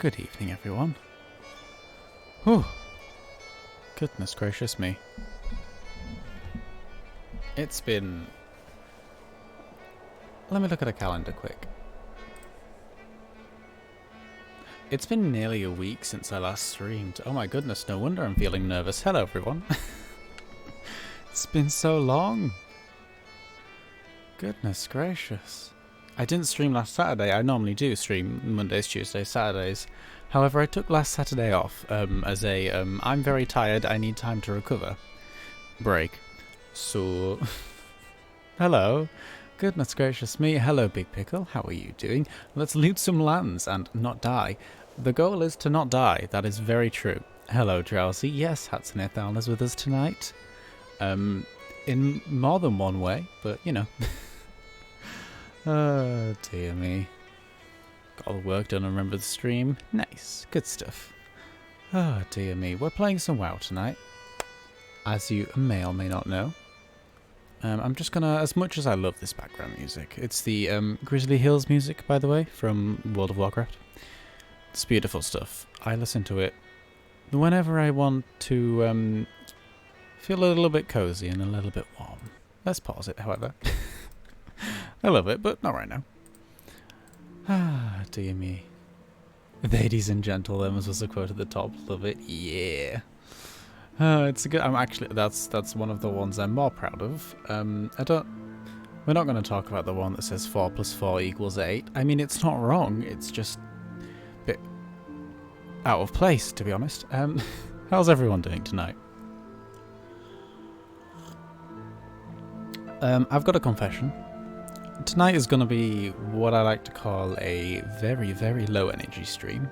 Good evening, everyone. Whew. Goodness gracious me. It's been... Let me look at a calendar quick. It's been nearly a week since I last streamed. Oh my goodness, no wonder I'm feeling nervous. Hello, everyone. It's been so long. Goodness gracious. I didn't stream last Saturday. I normally do stream Mondays, Tuesdays, Saturdays. However, I took last Saturday off as a I'm very tired, I need time to recover break. So, hello. Goodness gracious me. Hello, Big Pickle. How are you doing? Let's loot some lands and not die. The goal is to not die. That is very true. Hello, Drowsy. Yes, Thaln is with us tonight. In more than one way, but you know. Oh, dear me. Got all the work done and remember the stream. Nice. Good stuff. Oh, dear me. We're playing some WoW tonight, as you may or may not know. I'm just gonna, as much as I love this background music, it's the Grizzly Hills music, by the way, from World of Warcraft. It's beautiful stuff. I listen to it whenever I want to feel a little bit cozy and a little bit warm. Let's pause it, however. I love it, but not right now. Ah, dear me. Ladies and gentlemen, was a quote at the top. Love it. Yeah. It's a good. I'm actually. That's one of the ones I'm more proud of. We're not going to talk about the one that says 4 + 4 = 8. I mean, it's not wrong. It's just a bit out of place, to be honest. How's everyone doing tonight? I've got a confession. Tonight is going to be what I like to call a very, very low energy stream.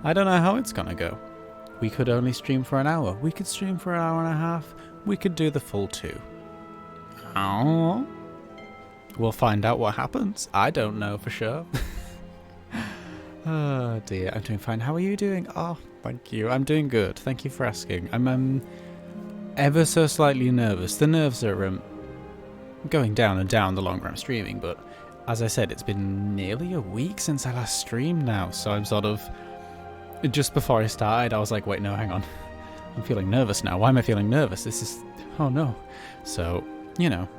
I don't know how it's going to go. We could only stream for an hour. We could stream for an hour and a half. We could do the full 2. Oh. We'll find out what happens. I don't know for sure. Oh dear, I'm doing fine. How are you doing? Oh, thank you. I'm doing good. Thank you for asking. I'm ever so slightly nervous. The nerves are going down and down the longer I'm streaming, but as I said, it's been nearly a week since I last streamed now, so I'm sort of... Just before I started, I was like, wait, no, hang on. I'm feeling nervous now. Why am I feeling nervous? This is... Oh, no. So, you know.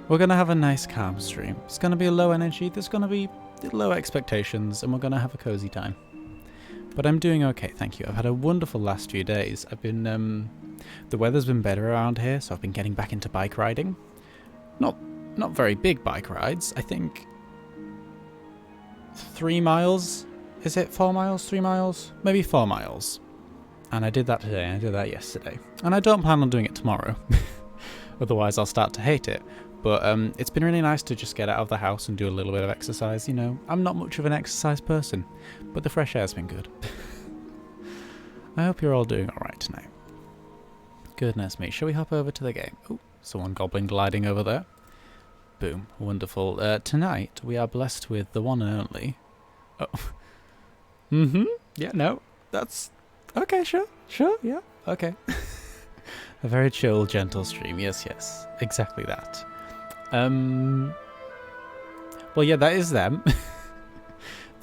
We're going to have a nice, calm stream. It's going to be a low energy. There's going to be low expectations, and we're going to have a cozy time. But I'm doing okay, thank you. I've had a wonderful last few days. I've been... The weather's been better around here, so I've been getting back into bike riding. Not very big bike rides. I think 3 miles. Is it 4 miles? 3 miles? Maybe 4 miles. And I did that today. I did that yesterday. And I don't plan on doing it tomorrow. Otherwise I'll start to hate it. But it's been really nice to just get out of the house and do a little bit of exercise. You know, I'm not much of an exercise person, but the fresh air's been good. I hope you're all doing alright tonight. Goodness me. Shall we hop over to the game? Oh, someone goblin gliding over there. Boom. Wonderful. Tonight we are blessed with the one and only... Oh. Yeah, no. That's... Okay, sure. Sure, yeah. Okay. A very chill, gentle stream. Yes, yes. Exactly that. Well, yeah, that is them.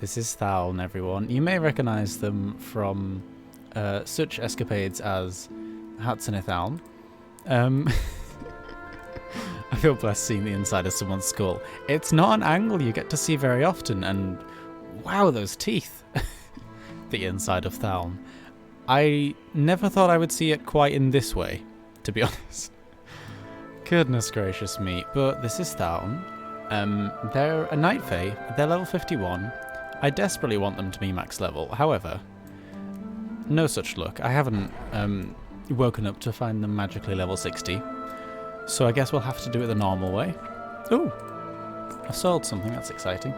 This is Thaln, everyone. You may recognize them from such escapades as Thaln. I feel blessed seeing the inside of someone's skull. It's not an angle you get to see very often, and wow, those teeth. The inside of Thaln. I never thought I would see it quite in this way, to be honest. Goodness gracious me. But this is Thaln. They're a Night Fae. They're level 51. I desperately want them to be max level. However, no such luck. I haven't woken up to find them magically level 60. So I guess we'll have to do it the normal way. Ooh! I sold something. That's exciting.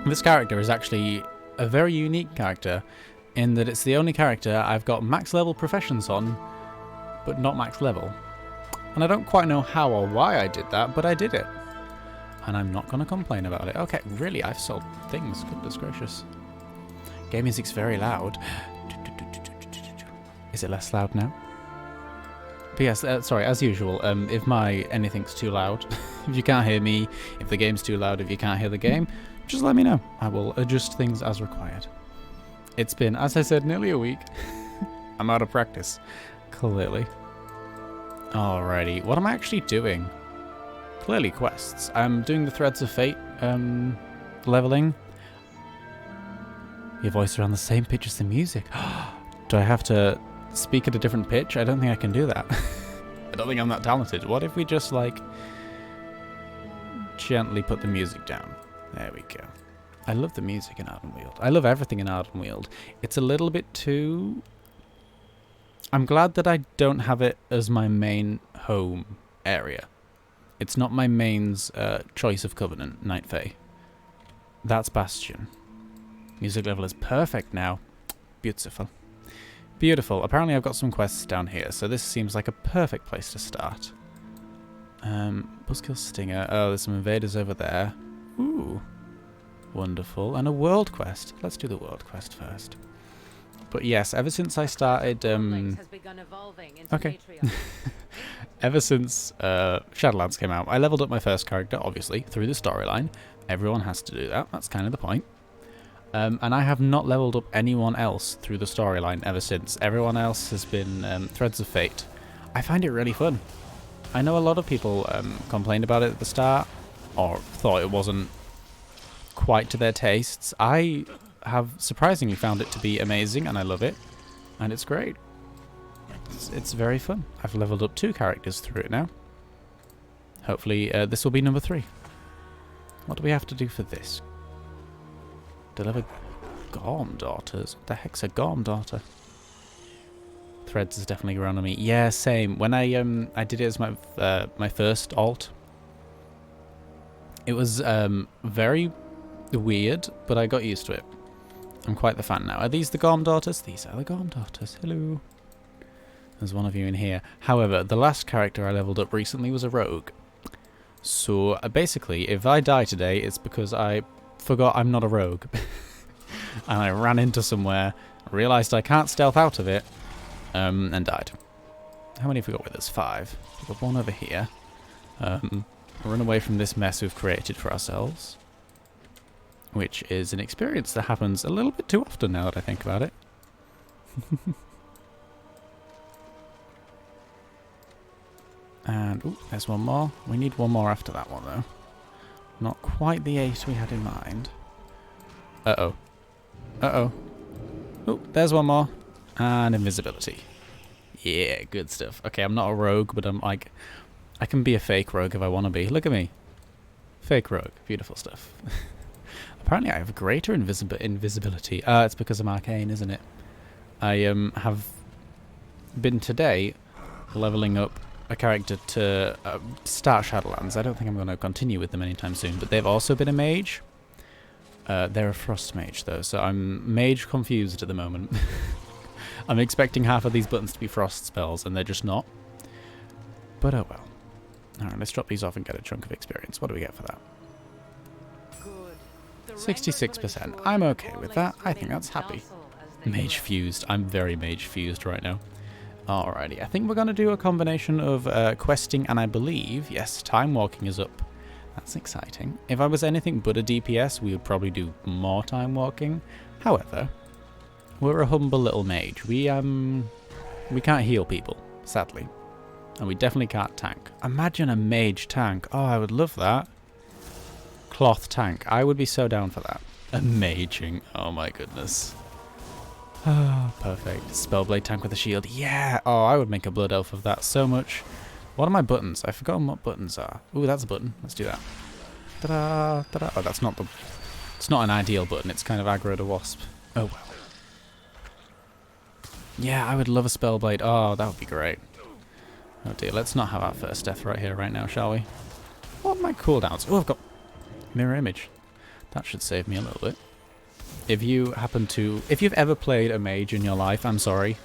This character is actually a very unique character in that it's the only character I've got max level professions on, but not max level. And I don't quite know how or why I did that, but I did it. And I'm not going to complain about it. Okay, really, I've sold things. Goodness gracious. Game music's very loud. Is it less loud now? But yes, sorry, as usual, if anything's too loud, if you can't hear me, if the game's too loud, if you can't hear the game, just let me know. I will adjust things as required. It's been, as I said, nearly a week. I'm out of practice, clearly. Alrighty, what am I actually doing? Clearly quests. I'm doing the Threads of Fate leveling. Your voice are on the same pitch as the music. Do I have to speak at a different pitch? I don't think I can do that. I don't think I'm that talented. What if we just, like, gently put the music down? There we go. I love the music in Ardenweald. I love everything in Ardenweald. It's a little bit too... I'm glad that I don't have it as my main home area. It's not my main's choice of Covenant, Night Fae. That's Bastion. Music level is perfect now. Beautiful. Beautiful. Apparently I've got some quests down here, so this seems like a perfect place to start. Buzzkill Stinger. Oh, there's some invaders over there. Ooh. Wonderful. And a world quest. Let's do the world quest first. But yes, ever since I started... okay. Ever since Shadowlands came out, I leveled up my first character, obviously, through the storyline. Everyone has to do that. That's kind of the point. And I have not leveled up anyone else through the storyline ever since. Everyone else has been Threads of Fate. I find it really fun. I know a lot of people complained about it at the start, or thought it wasn't quite to their tastes. I have surprisingly found it to be amazing, and I love it. And it's great. It's very fun. I've leveled up 2 characters through it now. Hopefully this will be number 3. What do we have to do for this? Deliver Gorm Daughters. What the heck's a Gorm Daughter? Threads is definitely grown on me. Yeah, same. When I did it as my my first alt, it was very weird, but I got used to it. I'm quite the fan now. Are these the Gorm Daughters? These are the Gorm Daughters. Hello. There's one of you in here. However, the last character I leveled up recently was a rogue. So basically, if I die today, it's because I forgot I'm not a rogue. And I ran into somewhere, realised I can't stealth out of it, and died. How many have we got with us? 5. We've got one over here. Run away from this mess we've created for ourselves. Which is an experience that happens a little bit too often now that I think about it. And, ooh, there's one more. We need one more after that one, though. Not quite the 8 we had in mind. Uh-oh. Uh-oh. Oh, there's one more. And invisibility. Yeah, good stuff. Okay, I'm not a rogue, but I'm like... I can be a fake rogue if I want to be. Look at me. Fake rogue. Beautiful stuff. Apparently I have greater invisibility. It's because I'm arcane, isn't it? I have been today leveling up a character to start Shadowlands. I don't think I'm going to continue with them anytime soon, but they've also been a mage. They're a frost mage, though, so I'm mage confused at the moment. I'm expecting half of these buttons to be frost spells, and they're just not. But oh well. Alright, let's drop these off and get a chunk of experience. What do we get for that? 66%. I'm okay with that. I think that's happy. Mage fused. I'm very mage fused right now. Alrighty, I think we're going to do a combination of questing and I believe, yes, time walking is up. That's exciting. If I was anything but a DPS, we would probably do more time walking. However, we're a humble little mage. We can't heal people, sadly. And we definitely can't tank. Imagine a mage tank. Oh, I would love that. Cloth tank. I would be so down for that. A maging. Oh my goodness. Oh, perfect. Spellblade tank with a shield. Yeah! Oh, I would make a blood elf of that so much. What are my buttons? I've forgotten what buttons are. Ooh, that's a button. Let's do that. Ta-da! Ta-da! Oh, that's not the... It's not an ideal button. It's kind of aggro to wasp. Oh, well. Yeah, I would love a spellblade. Oh, that would be great. Oh dear, let's not have our first death right here, right now, shall we? What are my cooldowns? Oh, I've got mirror image. That should save me a little bit. If you happen to... If you've ever played a mage in your life, I'm sorry.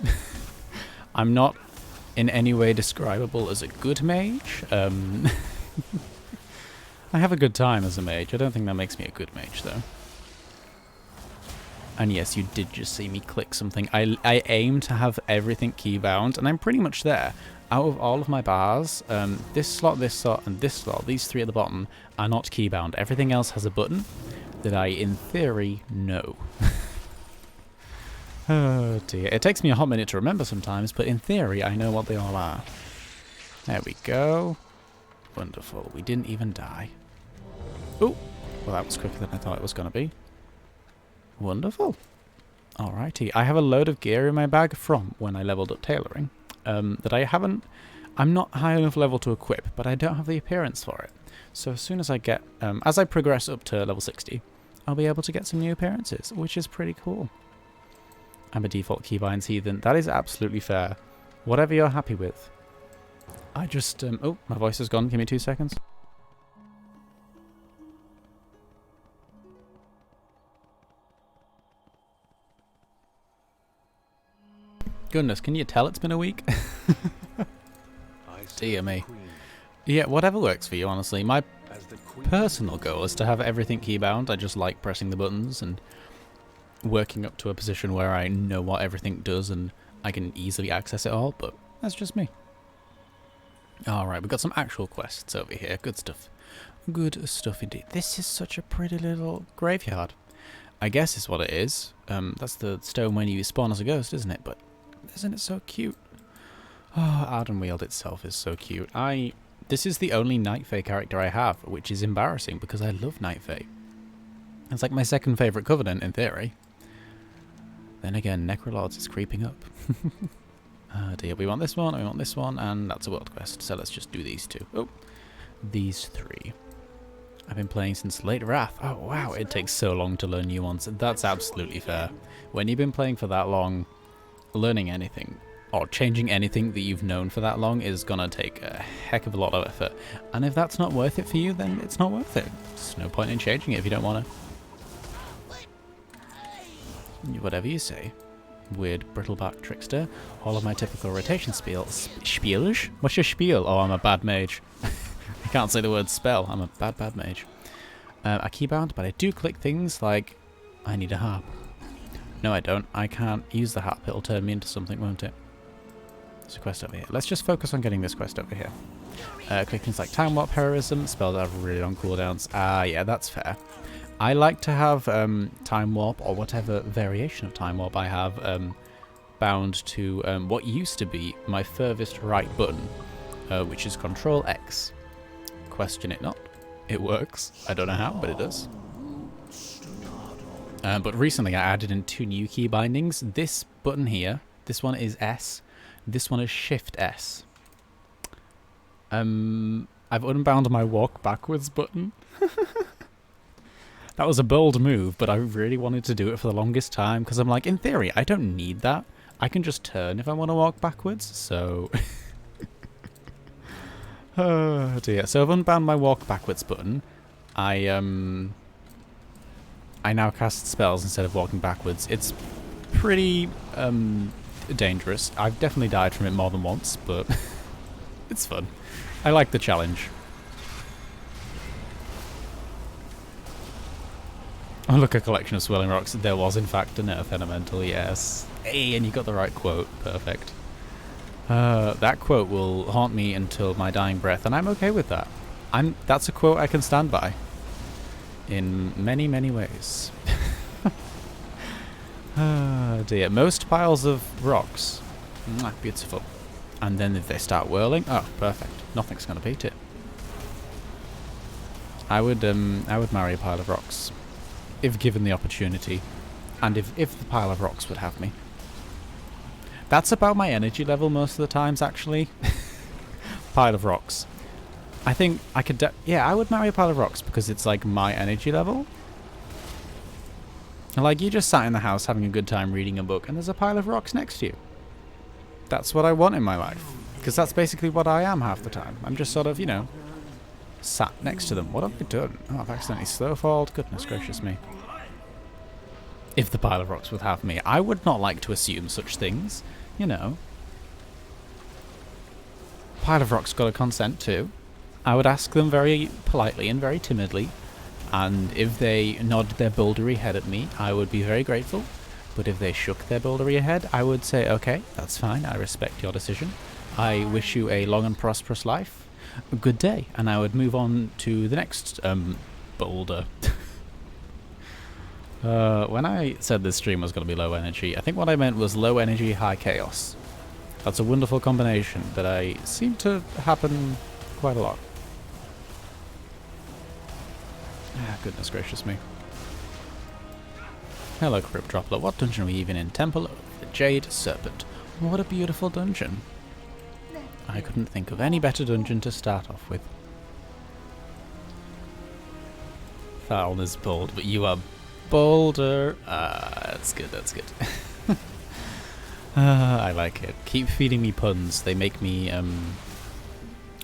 I'm not in any way describable as a good mage. I have a good time as a mage. I don't think that makes me a good mage, though. And yes, you did just see me click something. I aim to have everything keybound, and I'm pretty much there. Out of all of my bars, this slot, and this slot, these 3 at the bottom are not keybound. Everything else has a button. that I, in theory, know. Oh dear. It takes me a hot minute to remember sometimes, but in theory, I know what they all are. There we go. Wonderful. We didn't even die. Oh, well, that was quicker than I thought it was going to be. Wonderful. Alrighty. I have a load of gear in my bag from when I leveled up tailoring that I haven't... I'm not high enough level to equip, but I don't have the appearance for it. So as soon as I get... as I progress up to level 60, I'll be able to get some new appearances, which is pretty cool. I'm a default keybinds heathen. That is absolutely fair. Whatever you're happy with. I just... oh, my voice is gone. Give me 2 seconds. Goodness, can you tell it's been a week? Dear me. Yeah, whatever works for you, honestly. My personal goal is to have everything keybound. I just like pressing the buttons and working up to a position where I know what everything does and I can easily access it all, but that's just me. Alright, we've got some actual quests over here. Good stuff. Good stuff indeed. This is such a pretty little graveyard. I guess is what it is. That's the stone when you spawn as a ghost, isn't it? But isn't it so cute? Oh, Ardenweald itself is so cute. This is the only Night Fae character I have, which is embarrassing because I love Night Fae. It's like my second favourite Covenant in theory. Then again, Necrolords is creeping up. Oh dear, we want this one, we want this one, and that's a world quest. So let's just do these two. Oh, these three. I've been playing since late Wrath. Oh wow, it takes so long to learn new ones. That's absolutely fair. When you've been playing for that long, learning anything, or changing anything that you've known for that long is gonna take a heck of a lot of effort. And if that's not worth it for you, then it's not worth it. There's no point in changing it if you don't want to. Whatever you say. Weird brittleback trickster. All of my typical rotation spiels. What's your spiel? Oh, I'm a bad mage. I can't say the word spell. I'm a bad mage. I keybound, but I do click things like I need a harp. No, I don't. I can't use the harp. It'll turn me into something, won't it? There's a quest over here. Let's just focus on getting this quest over here. Click things like time warp heroism. Spells have really long cooldowns. Yeah, that's fair. I like to have time warp, or whatever variation of time warp I have, bound to what used to be my furthest right button, which is Control X. Question it not. It works. I don't know how, but it does. But recently I added in 2 new key bindings. This button here, this one is S, this one is Shift S. I've unbound my walk backwards button. That was a bold move, but I really wanted to do it for the longest time, because I'm like, in theory, I don't need that. I can just turn if I want to walk backwards, so... Oh dear. So I've unbound my walk backwards button. I now cast spells instead of walking backwards. It's pretty dangerous. I've definitely died from it more than once, but it's fun. I like the challenge. Oh, look, a collection of swirling rocks. There was, in fact, a nerf elemental, yes. Hey, and you got the right quote. Perfect. That quote will haunt me until my dying breath, and I'm okay with that. That's a quote I can stand by. In many, many ways. Oh, dear. Most piles of rocks. Beautiful. And then if they start whirling, oh, perfect. Nothing's going to beat it. I would marry a pile of rocks. If given the opportunity, and if the pile of rocks would have me. That's about my energy level most of the times, actually. Pile of rocks. I think I could... yeah, I would marry a pile of rocks because it's like my energy level. Like, you just sat in the house having a good time reading a book and there's a pile of rocks next to you. That's what I want in my life. Because that's basically what I am half the time. I'm just sort of, you know, sat next to them. What have I done? Oh, I've accidentally slow-falled. Goodness gracious me. If the pile of rocks would have me. I would not like to assume such things, you know. Pile of rocks got to consent too. I would ask them very politely and very timidly, and if they nodded their bouldery head at me, I would be very grateful. But if they shook their bouldery head, I would say, okay, that's fine, I respect your decision. I wish you a long and prosperous life. A good day. And I would move on to the next boulder. When I said this stream was going to be low energy, I think what I meant was low energy, high chaos. That's a wonderful combination that I seem to happen quite a lot. Ah, goodness gracious me. Hello, Crypt Droplet. What dungeon are we even in? Temple of the Jade Serpent. What a beautiful dungeon. I couldn't think of any better dungeon to start off with. Thaln is bold, but you are bolder. That's good, that's good. I like it. Keep feeding me puns. They make me,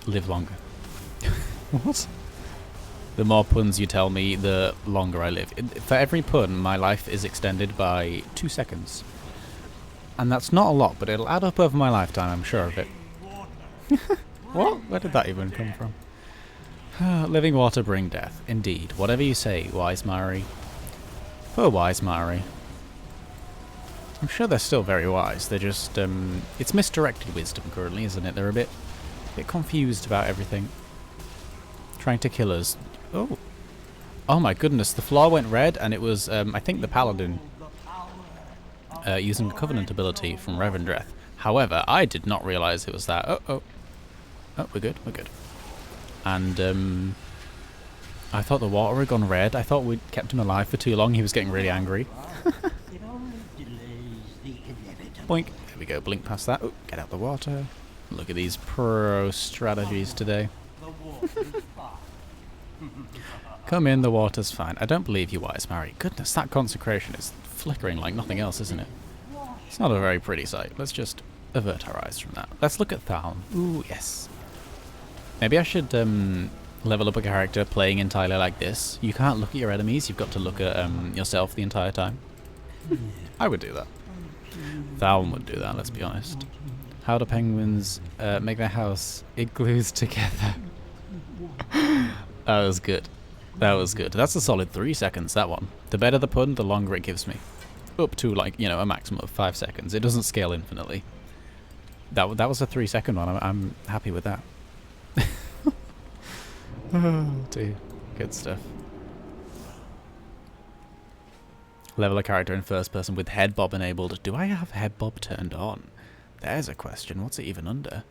live longer. What? The more puns you tell me, the longer I live. For every pun, my life is extended by 2 seconds. And that's not a lot, but it'll add up over my lifetime, I'm sure of it. What? Where did that even come from? Living water bring death. Indeed. Whatever you say, wise Mari. Poor wise Mari. I'm sure they're still very wise. They're just, it's misdirected wisdom currently, isn't it? They're a bit confused about everything. Trying to kill us. Oh. Oh my goodness, the floor went red, and it was, I think the Paladin using the Covenant ability from Revendreth. However, I did not realise it was that. Oh, we're good, we're good. And, I thought the water had gone red. I thought we'd kept him alive for too long. He was getting really angry. Boink. There we go. Blink past that. Oh, get out the water. Look at these pro strategies today. Come in, the water's fine. I don't believe you, wise Mari. Goodness, that consecration is flickering like nothing else, isn't it? It's not a very pretty sight. Let's just avert our eyes from that. Let's look at Thaln. Ooh, yes. Maybe I should level up a character playing entirely like this. You can't look at your enemies. You've got to look at yourself the entire time. I would do that. Thaln would do that, let's be honest. How do penguins make their house igloos together? That was good. That was good. That's a solid 3 seconds, that one. The better the pun, the longer it gives me. Up to, like, you know, a maximum of 5 seconds. It doesn't scale infinitely. That was a 3-second one. I'm happy with that. Oh, dear. Good stuff. Level a character in first person with head bob enabled. Do I have head bob turned on? There's a question. What's it even under?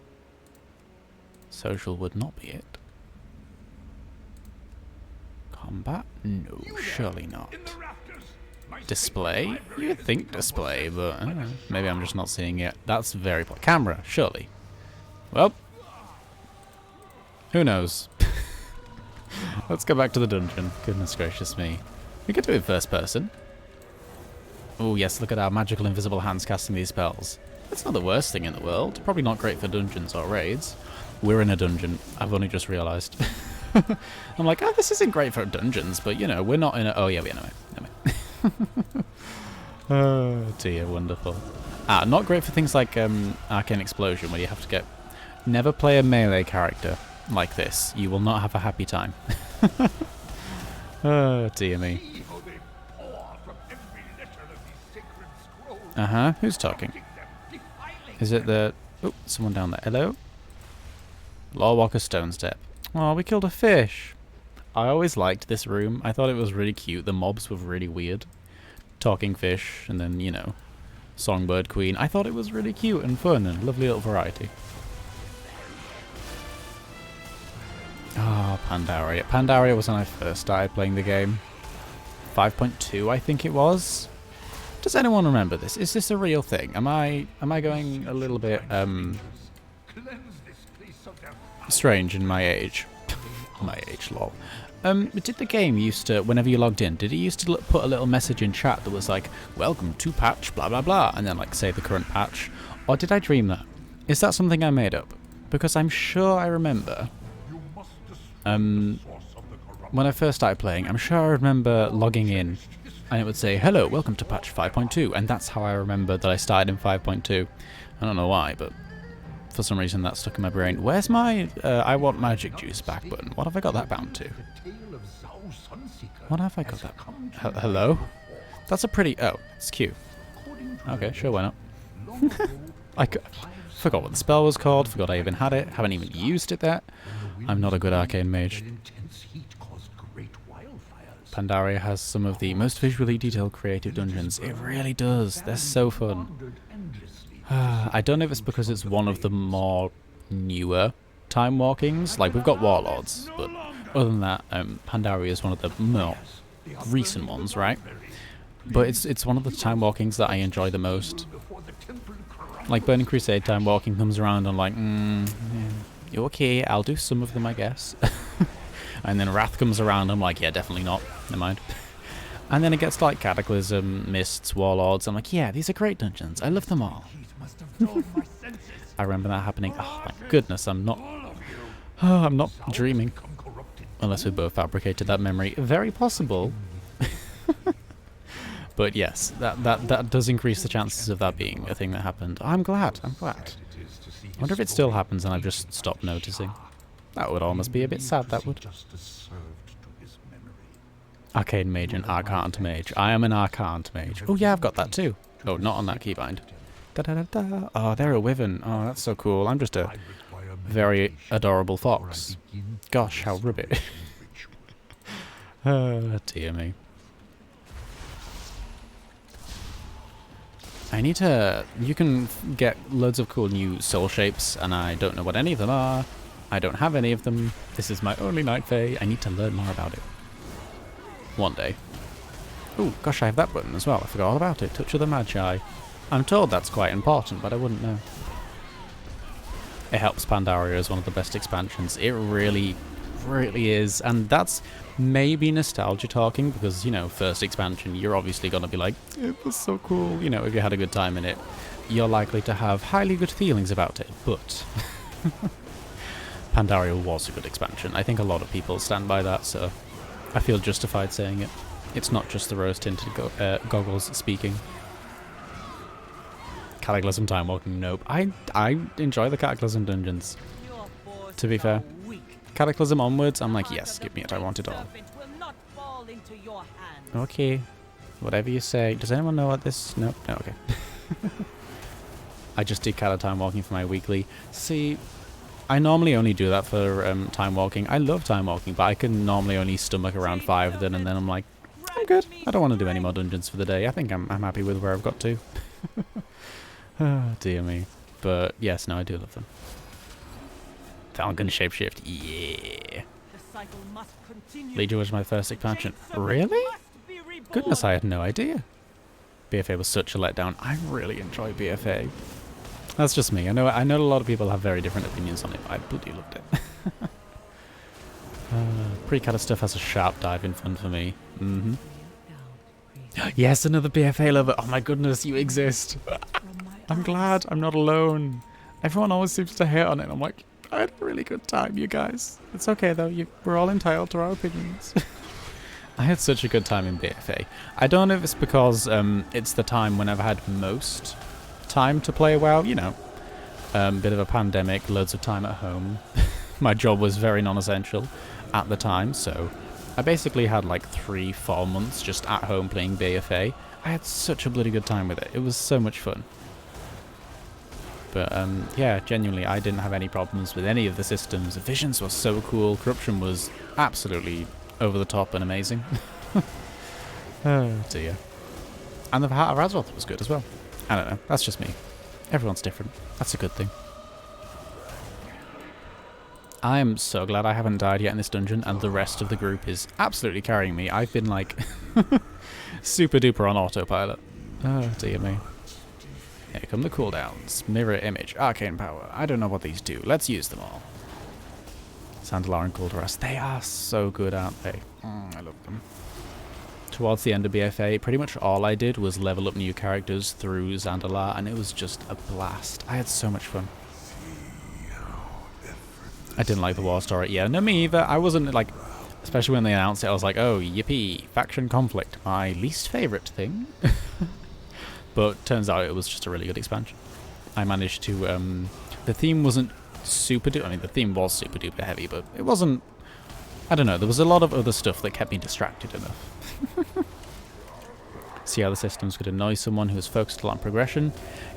Social would not be it. Combat? No, surely not. Display? You'd think display, but I don't know. Maybe I'm just not seeing it. That's very... Camera, surely. Well, who knows? Let's go back to the dungeon. Goodness gracious me. We could do it first person. Oh yes, look at our magical invisible hands casting these spells. That's not the worst thing in the world. Probably not great for dungeons or raids. We're in a dungeon. I've only just realised. I'm like, oh, this isn't great for dungeons, but you know, we're not in a... Oh yeah, we know it. Oh dear, wonderful. Not great for things like Arcane Explosion, where you have to get... Never play a melee character like this. You will not have a happy time. Oh dear me. Uh-huh, who's talking? Is it the... Oh, someone down there. Hello? Lawwalker Stone Step. Oh, we killed a fish. I always liked this room. I thought it was really cute. The mobs were really weird. Talking fish, and then, you know, Songbird Queen. I thought it was really cute and fun and lovely little variety. Ah, Pandaria. Pandaria was when I first started playing the game. 5.2, I think it was. Does anyone remember this? Is this a real thing? Am I going a little bit strange in my age? My age, lol. Did the game used to, whenever you logged in, did it used to put a little message in chat that was like, welcome to patch blah blah blah, and then like say the current patch? Or did I dream that? Is that something I made up? Because I'm sure I remember when I first started playing, I'm sure I remember logging in and it would say, hello, welcome to patch 5.2, and that's how I remember that I started in 5.2. I don't know why, but for some reason that stuck in my brain. Where's my I want magic juice back button? What have I got that bound to? What have I got that? Hello? That's a pretty... Oh, it's cute. Okay, sure, why not? I forgot what the spell was called, forgot I even had it, haven't even used it yet. I'm not a good arcane mage. Pandaria has some of the most visually detailed creative dungeons. It really does. They're so fun. I don't know if it's because it's one of the more newer time walkings. Like, we've got Warlords, but other than that, Pandaria is one of the more recent ones, right? But it's one of the time walkings that I enjoy the most. Like, Burning Crusade time walking comes around, I'm like, yeah, okay, I'll do some of them, I guess. And then Wrath comes around, I'm like, yeah, definitely not, never mind. And then it gets to like Cataclysm, Mists, Warlords, I'm like, yeah, these are great dungeons, I love them all. I remember that happening. Oh, thank goodness, I'm not dreaming. Unless we both fabricated that memory. Very possible. But yes, that does increase the chances of that being a thing that happened. I'm glad. I wonder if it still happens and I've just stopped noticing. That would almost be a bit sad, that would. Arcane Mage and Arcant Mage. I am an Arcant Mage. Oh yeah, I've got that too. Oh, not on that keybind. Da-da-da-da. Oh, they're a Wyvern. Oh, that's so cool. I'm just a very adorable fox. Gosh, how ribbit. Oh, dear me. I need to... You can get loads of cool new soul shapes, and I don't know what any of them are. I don't have any of them. This is my only Night Fae. I need to learn more about it. One day. Oh, gosh, I have that button as well. I forgot all about it. Touch of the Magi. I'm told that's quite important, but I wouldn't know. It helps Pandaria as one of the best expansions. It really, really is. And that's maybe nostalgia talking, because, you know, first expansion, you're obviously going to be like, it was so cool. You know, if you had a good time in it, you're likely to have highly good feelings about it. But Pandaria was a good expansion. I think a lot of people stand by that, so I feel justified saying it. It's not just the rose-tinted goggles speaking. Cataclysm time walking, nope. I enjoy the Cataclysm dungeons, to be fair. Cataclysm onwards, I'm like, yes, give me it, I want it all. Okay, whatever you say. Does anyone know what this... Nope, no, okay. I just did Cata time walking for my weekly. See, I normally only do that for time walking. I love time walking, but I can normally only stomach around 5 of them, and then I'm like, I'm good. I don't want to do any more dungeons for the day. I think I'm happy with where I've got to. Oh, dear me. But yes, no, I do love them. Falcon shapeshift, yeah. Legion was my first expansion. Really? Goodness, I had no idea. BFA was such a letdown. I really enjoy BFA. That's just me. I know a lot of people have very different opinions on it, but I bloody loved it. Pre-Cata stuff has a sharp dive in fun for me. Mm-hmm. Yes, another BFA lover. Oh my goodness, you exist. I'm glad I'm not alone. Everyone always seems to hate on it. I'm like, I had a really good time, you guys. It's okay though. We're all entitled to our opinions. I had such a good time in BFA. I don't know if it's because it's the time when I've had most time to play WoW. You know, bit of a pandemic, loads of time at home. My job was very non-essential at the time, so I basically had like 3-4 months just at home playing BFA. I had such a bloody good time with it. It was so much fun. But yeah, genuinely, I didn't have any problems with any of the systems. The Visions was so cool. Corruption was absolutely over the top and amazing. Oh dear. And the Heart of Azeroth was good as well. I don't know. That's just me. Everyone's different. That's a good thing. I am so glad I haven't died yet in this dungeon, and the rest of the group is absolutely carrying me. I've been like super duper on autopilot. Oh dear me. Here come the cooldowns. Mirror image, arcane power. I don't know what these do. Let's use them all. Zandalar and Gul'Daras. They are so good, aren't they? I love them. Towards the end of BFA, pretty much all I did was level up new characters through Zandalar, and it was just a blast. I had so much fun. I didn't like the war story. Yeah, no, me either. I wasn't like, especially when they announced it, I was like, oh, yippee, faction conflict. My least favourite thing. But turns out it was just a really good expansion. I managed to, the theme wasn't super duper, I mean, the theme was super duper heavy, but it wasn't, I don't know, there was a lot of other stuff that kept me distracted enough. See how the systems could annoy someone who is focused a lot on progression?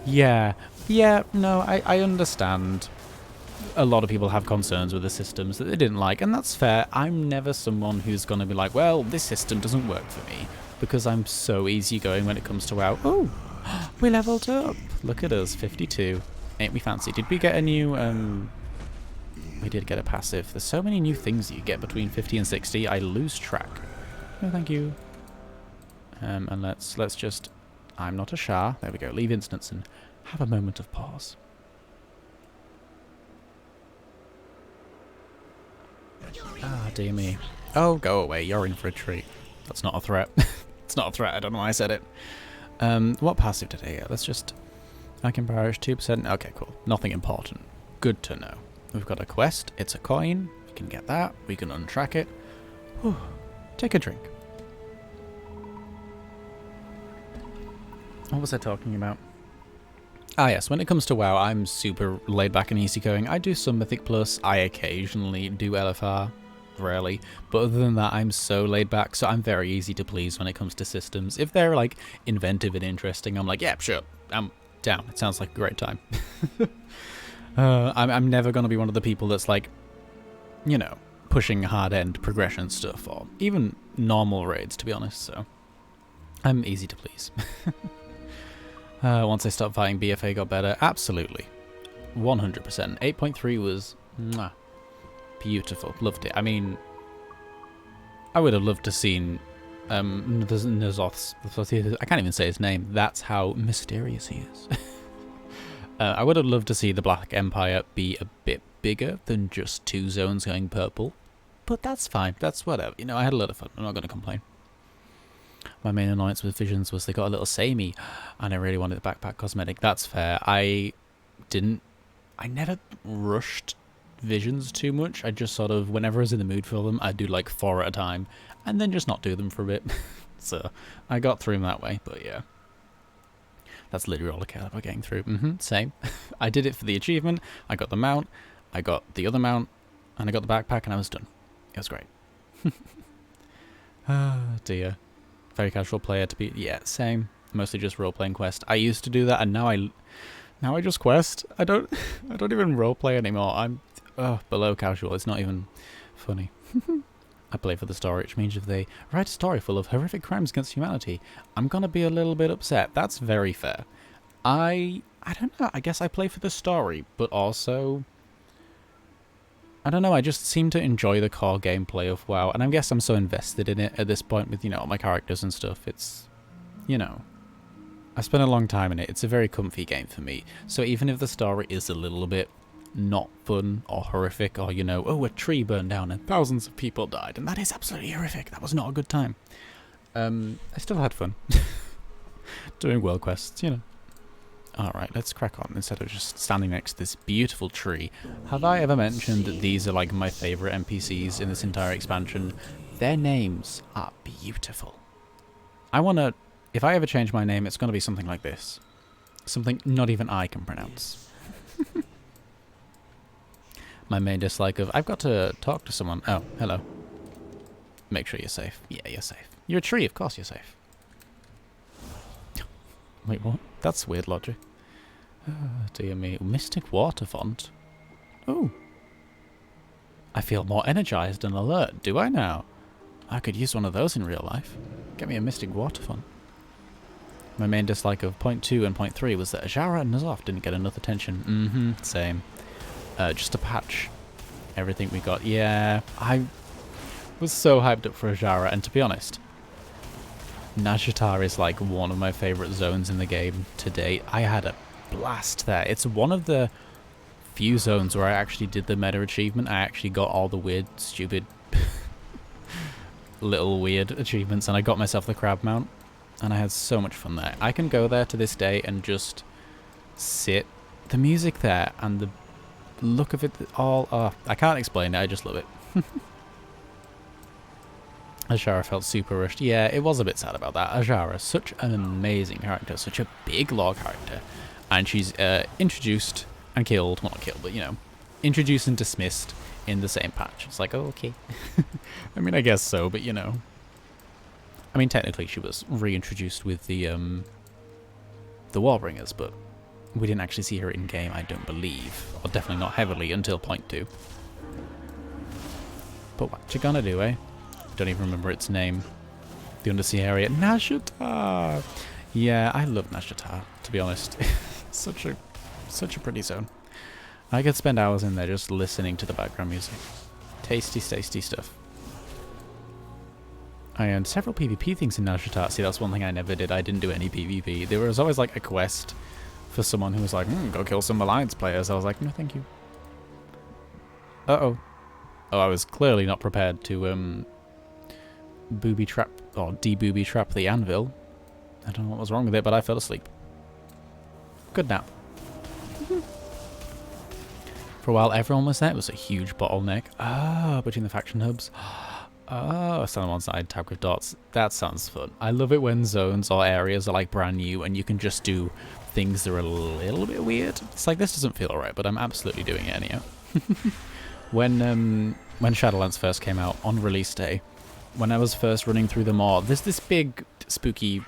Yeah, no, I understand. a lot of people have concerns with the systems that they didn't like, and that's fair. I'm never someone who's going to be like, well, this system doesn't work for me, because I'm so easygoing when it comes to WoW. Oh, we leveled up. Look at us, 52. Ain't we fancy? Did we get a new, we did get a passive. There's so many new things that you get between 50 and 60, I lose track. No, thank you. And let's just, I'm not a Shah. There we go, leave instance and have a moment of pause. Ah, dear me. Oh, go away, you're in for a treat. That's not a threat. It's not a threat, I don't know why I said it. What passive did I get? Let's just, I can parish 2%. Okay, cool. Nothing important. Good to know. We've got a quest, it's a coin. We can get that, we can untrack it. Whew. Take a drink. What was I talking about? Ah yes, when it comes to WoW, I'm super laid back and easygoing. I do some Mythic Plus, I occasionally do LFR, rarely, but other than that I'm so laid back, so I'm very easy to please when it comes to systems. If they're like inventive and interesting, I'm like, yeah, sure, I'm down. It sounds like a great time. I'm never going to be one of the people that's like, you know, pushing hard-end progression stuff, or even normal raids, to be honest, so I'm easy to please. Once I stopped fighting, BFA got better. Absolutely. 100%. 8.3 was mwah, beautiful. Loved it. I mean, I would have loved to seen N'Zoth's, I can't even say his name. That's how mysterious he is. I would have loved to see the Black Empire be a bit bigger than just 2 zones going purple. But that's fine. That's whatever. You know, I had a lot of fun. I'm not going to complain. My main annoyance with Visions was they got a little samey, and I really wanted the backpack cosmetic. That's fair. I never rushed Visions too much. I just sort of, whenever I was in the mood for them, I'd do like 4 at a time, and then just not do them for a bit. So I got through them that way, but yeah. That's literally all I care about getting through. Same. I did it for the achievement, I got the mount, I got the other mount, and I got the backpack, and I was done. It was great. Ah, dear. Very casual player to be. Yeah, same. Mostly just role-playing quest. I used to do that, and now I just quest. I don't even role-play anymore. I'm below casual. It's not even funny. I play for the story, which means if they write a story full of horrific crimes against humanity, I'm gonna be a little bit upset. That's very fair. I don't know. I guess I play for the story, but also, I don't know, I just seem to enjoy the core gameplay of WoW, and I guess I'm so invested in it at this point with, you know, my characters and stuff. It's, you know, I spent a long time in it. It's a very comfy game for me. So even if the story is a little bit not fun or horrific, or, you know, oh, a tree burned down and thousands of people died, and that is absolutely horrific. That was not a good time. I still had fun. Doing world quests, you know. Alright, let's crack on instead of just standing next to this beautiful tree. Have I ever mentioned that these are like my favourite NPCs in this entire expansion? Their names are beautiful. If I ever change my name, it's going to be something like this. Something not even I can pronounce. My main dislike of, I've got to talk to someone. Oh, hello. Make sure you're safe. Yeah, you're safe. You're a tree, of course you're safe. Wait, what? That's weird logic. Oh, dear me. Mystic water font. Oh. I feel more energized and alert, do I now? I could use one of those in real life. Get me a mystic water font. My main dislike of point 2 and point 3 was that Ajara and N'Zoth didn't get enough attention. Same. Just to patch everything we got. Yeah, I was so hyped up for Ajara, and to be honest, Nazjatar is like one of my favourite zones in the game to date. I had a blast there. It's one of the few zones where I actually did the meta achievement. I actually got all the weird, stupid, little weird achievements, and I got myself the crab mount, and I had so much fun there. I can go there to this day and just sit. The music there and the look of it all, I can't explain it, I just love it. Ajara felt super rushed. Yeah, it was a bit sad about that. Ajara, such an amazing character, such a big lore character. And she's introduced and killed, well not killed, but you know, introduced and dismissed in the same patch. It's like, oh, okay. I mean, I guess so, but you know. I mean, technically she was reintroduced with the Warbringers, but We didn't actually see her in-game, I don't believe. Or definitely not heavily until point 2. But what you gonna do, eh? Don't even remember its name. The undersea area. Nashatar! Yeah, I love Nashatar, to be honest. such a pretty zone. I could spend hours in there just listening to the background music. Tasty stuff. I earned several PvP things in Nashatar. See, that's one thing I never did. I didn't do any PvP. There was always like a quest for someone who was like, go kill some Alliance players. I was like, no, thank you. Uh-oh. Oh, I was clearly not prepared to, booby trap, or de-booby trap the anvil. I don't know what was wrong with it, but I fell asleep. Good now. For a while, everyone was there. It was a huge bottleneck. Ah, between the faction hubs. Oh, stand on one side, tag with dots. That sounds fun. I love it when zones or areas are like brand new and you can just do things that are a little bit weird. It's like, this doesn't feel alright, but I'm absolutely doing it anyhow. When Shadowlands first came out on release day, when I was first running through the maw, there's this big spooky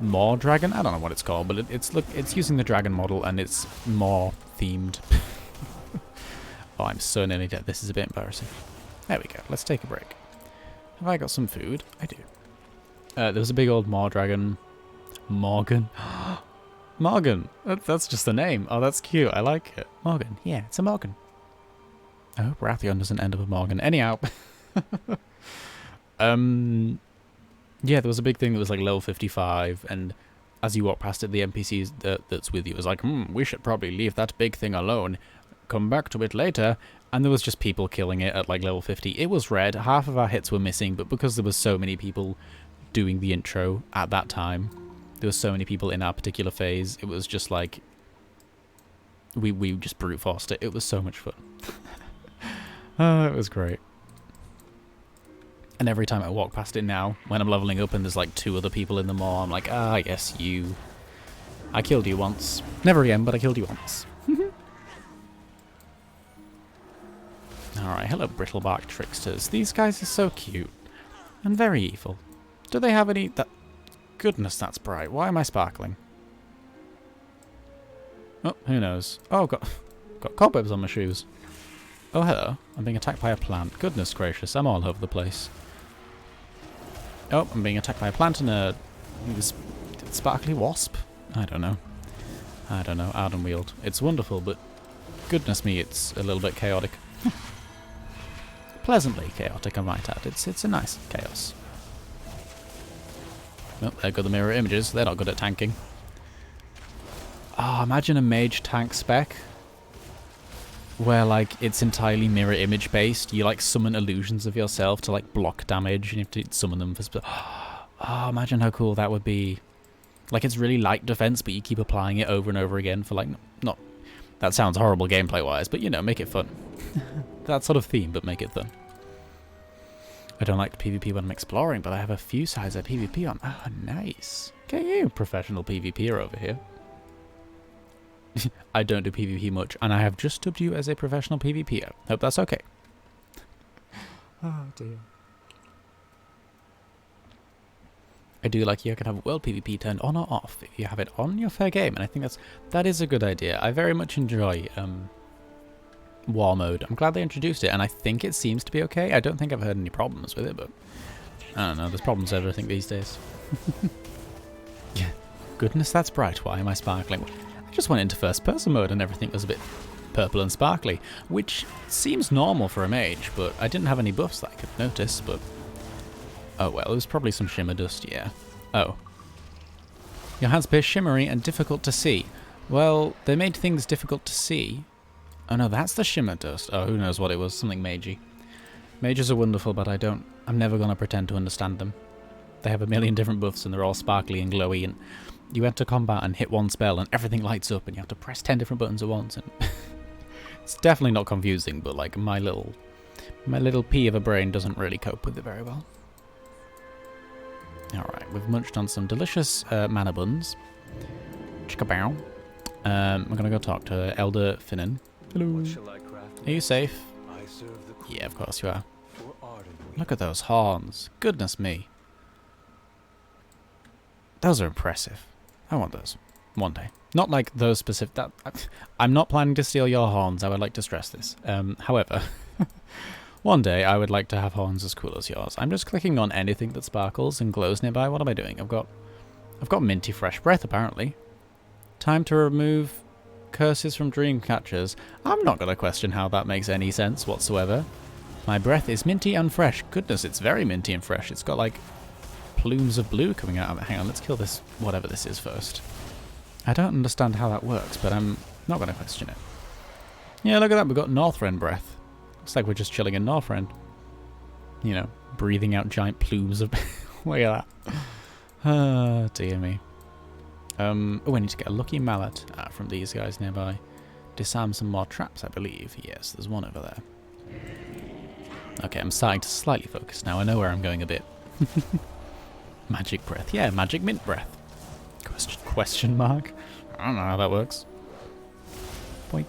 maw dragon. I don't know what it's called, but it's using the dragon model and it's maw themed. Oh, I'm so nearly dead. This is a bit embarrassing. There we go. Let's take a break. Have I got some food? I do. There was a big old maw dragon. Morgan. Morgan. That's just the name. Oh, that's cute. I like it. Morgan. Yeah, it's a Morgan. I hope Rathion doesn't end up a Morgan. Anyhow. Yeah, there was a big thing that was like level 55, and as you walk past it, the NPCs that's with you was like, we should probably leave that big thing alone. Come back to it later. And there was just people killing it at like level 50. It was red. Half of our hits were missing, but because there was so many people doing the intro at that time, there were so many people in our particular phase, it was just like, we just brute forced it. It was so much fun. It was great. And every time I walk past it now, when I'm leveling up and there's like 2 other people in the maw, I'm like, yes, you. I killed you once. Never again, but I killed you once. Alright, hello Brittlebark Tricksters. These guys are so cute. And very evil. Do they have any... Goodness, that's bright. Why am I sparkling? Oh, who knows? Oh, got cobwebs on my shoes. Oh, hello. I'm being attacked by a plant. Goodness gracious, I'm all over the place. Oh, I'm being attacked by a plant and a... sparkly wasp? I don't know. Ardenweald. It's wonderful, but... Goodness me, it's a little bit chaotic. Pleasantly chaotic, I might add. It's a nice chaos. Oh, there go the mirror images. They're not good at tanking. Oh, imagine a mage tank spec where, like, it's entirely mirror image based. You, like, summon illusions of yourself to, like, block damage, and you have to summon them for... Oh, imagine how cool that would be. Like, it's really light defense, but you keep applying it over and over again for, like, not... That sounds horrible gameplay-wise, but, you know, make it fun. That sort of theme, but make it fun. I don't like PvP when I'm exploring, but I have a few sides of PvP on. Oh, nice. Get you, professional PvPer over here. I don't do PvP much, and I have just dubbed you as a professional PvPer. Hope that's okay. Oh, dear. I do like you can have world PvP turned on or off. If you have it on, you're fair game, and I think that is a good idea. I very much enjoy war mode. I'm glad they introduced it, and I think it seems to be okay. I don't think I've heard any problems with it, but I don't know. There's problems with everything these days. Yeah. Goodness, that's bright. Why am I sparkling? I just went into first person mode and everything was a bit purple and sparkly, which seems normal for a mage, but I didn't have any buffs that I could notice, but... Oh well, it was probably some shimmer dust, yeah. Oh. Your hands appear shimmery and difficult to see. Well, they made things difficult to see. Oh no, that's the shimmer dust. Oh, who knows what it was. Something magey. Mages are wonderful, but I'm never going to pretend to understand them. They have a million different buffs and they're all sparkly and glowy, and you enter combat and hit one spell and everything lights up and you have to press 10 different buttons at once, and it's definitely not confusing, but like my little pea of a brain doesn't really cope with it very well. Alright, we've munched on some delicious mana buns. Chickabow. We're going to go talk to Elder Finnan. Hello. Are you safe? Yeah, of course you are. Look at those horns. Goodness me. Those are impressive. I want those. One day. Not like those specific... I'm not planning to steal your horns, I would like to stress this. However, one day I would like to have horns as cool as yours. I'm just clicking on anything that sparkles and glows nearby. What am I doing? I've got minty fresh breath, apparently. Time to remove curses from dream catchers. I'm not going to question how that makes any sense whatsoever. My breath is minty and fresh. Goodness, it's very minty and fresh. It's got like plumes of blue coming out of it. Hang on, let's kill this, whatever this is first. I don't understand how that works, but I'm not going to question it. Yeah, look at that. We've got Northrend breath. Looks like we're just chilling in Northrend. You know, breathing out giant plumes of... Look at that. Ah, dear me. Oh, I need to get a lucky mallet from these guys nearby. Disarm some more traps, I believe. Yes, there's one over there. Okay, I'm starting to slightly focus now. I know where I'm going a bit. Magic breath. Yeah, magic mint breath. Question mark? I don't know how that works. Boink.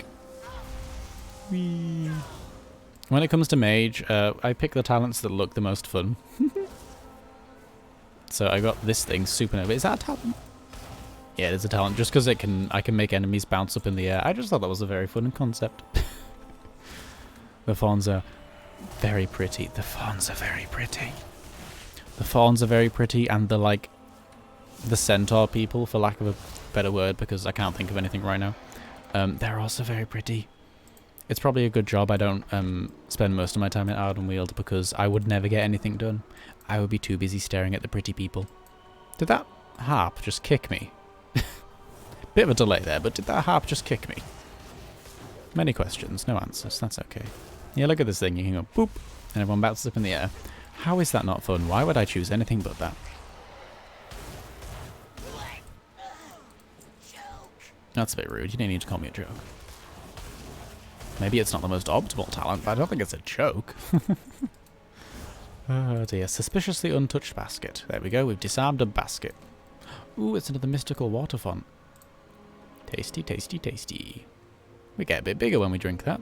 Whee. When it comes to mage, I pick the talents that look the most fun. So I got this thing, supernova. Is that a talent? Yeah, it is a talent. Just because I can make enemies bounce up in the air. I just thought that was a very fun concept. The fawns are very pretty. The fawns are very pretty. The fawns are very pretty, and the centaur people, for lack of a better word, because I can't think of anything right now. They're also very pretty. It's probably a good job I don't spend most of my time in Ardenweald, because I would never get anything done. I would be too busy staring at the pretty people. Did that harp just kick me? Bit of a delay there, but did that harp just kick me? Many questions, no answers. That's okay. Yeah, look at this thing. You can go boop, and everyone bounces up in the air. How is that not fun? Why would I choose anything but that? That's a bit rude. You didn't need to call me a joke. Maybe it's not the most optimal talent, but I don't think it's a joke. Oh dear. Suspiciously untouched basket. There we go. We've disarmed a basket. Ooh, it's another mystical water font. Tasty, tasty, tasty. We get a bit bigger when we drink that.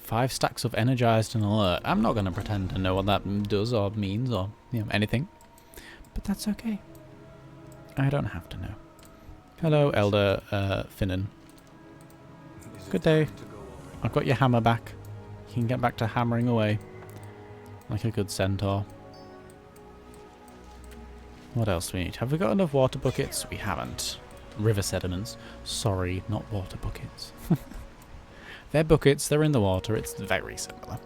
5 stacks of energized and alert. I'm not going to pretend to know what that does or means or anything. But that's okay. I don't have to know. Hello, Elder Finnan. Good day. I've got your hammer back. You can get back to hammering away. Like a good centaur. What else do we need? Have we got enough water buckets? We haven't. River sediments. Sorry, not water buckets. They're buckets, they're in the water, it's very similar.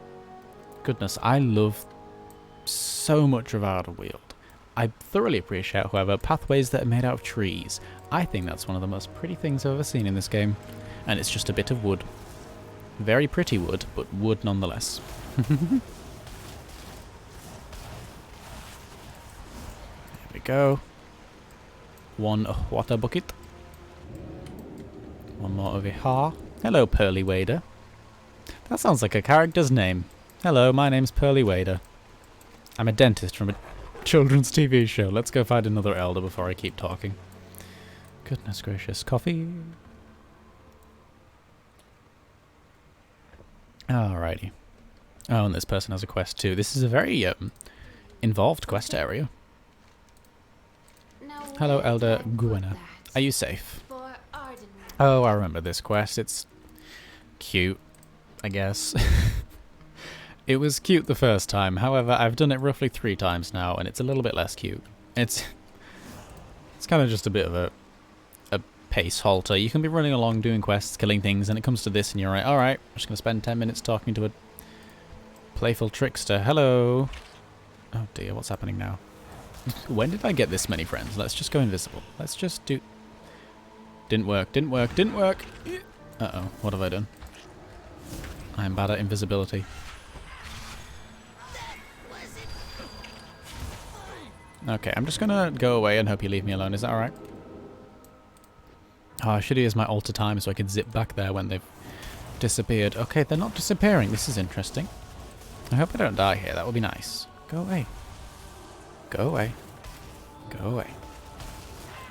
Goodness, I love so much of Ardenweald. I thoroughly appreciate, however, pathways that are made out of trees. I think that's one of the most pretty things I've ever seen in this game. And it's just a bit of wood. Very pretty wood, but wood nonetheless. There we go. One water bucket. One more over here. Hello, Pearly Wader. That sounds like a character's name. Hello, my name's Pearly Wader. I'm a dentist from a children's TV show. Let's go find another elder before I keep talking. Goodness gracious. Coffee. Alrighty. Oh, and this person has a quest too. This is a very involved quest area. Hello, Elder Gwena. Are you safe? Oh, I remember this quest. It's cute, I guess. It was cute the first time. However, I've done it roughly 3 times now, and it's a little bit less cute. It's kind of just a bit of a pace halter. You can be running along doing quests, killing things, and it comes to this, and you're like, alright, I'm just going to spend 10 minutes talking to a playful trickster. Hello. Oh dear, what's happening now? When did I get this many friends? Let's just go invisible. Let's just do... Didn't work, didn't work, didn't work! Uh-oh, what have I done? I'm bad at invisibility. Okay, I'm just gonna go away and hope you leave me alone. Is that alright? Oh, I should use my alter time so I can zip back there when they've disappeared. Okay, they're not disappearing. This is interesting. I hope I don't die here. That would be nice. Go away. Go away. Go away.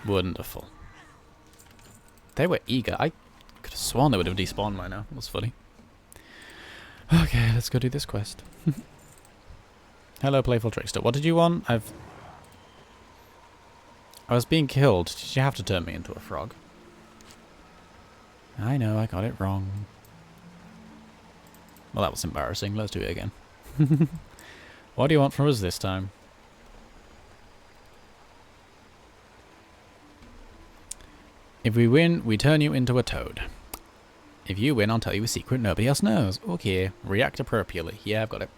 Wonderful. They were eager. I could have sworn they would have despawned by now. That was funny. Okay, let's go do this quest. Hello, playful trickster. What did you want? I was being killed. Did you have to turn me into a frog? I know, I got it wrong. Well, that was embarrassing. Let's do it again. What do you want from us this time? If we win, we turn you into a toad. If you win, I'll tell you a secret nobody else knows. Okay, react appropriately. Yeah, I've got it.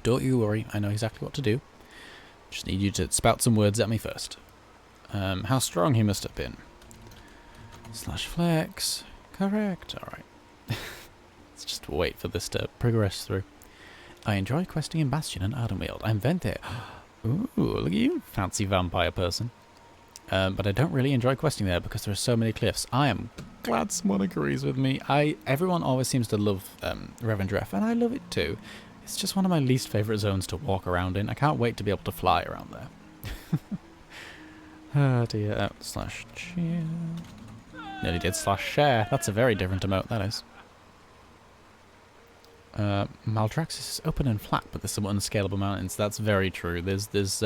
Don't you worry, I know exactly what to do. Just need you to spout some words at me first. How strong he must have been. /flex. Correct. Alright. Let's just wait for this to progress through. I enjoy questing in Bastion and Ardenweald. I'm Vente. Ooh, look at you, fancy vampire person. But I don't really enjoy questing there because there are so many cliffs. I am glad someone agrees with me. Everyone always seems to love Revendreth, and I love it too. It's just one of my least favourite zones to walk around in. I can't wait to be able to fly around there. Oh dear. /cheer. Nearly did /share. That's a very different emote, that is. Maldraxxus is open and flat, but there's some unscalable mountains. That's very true. There's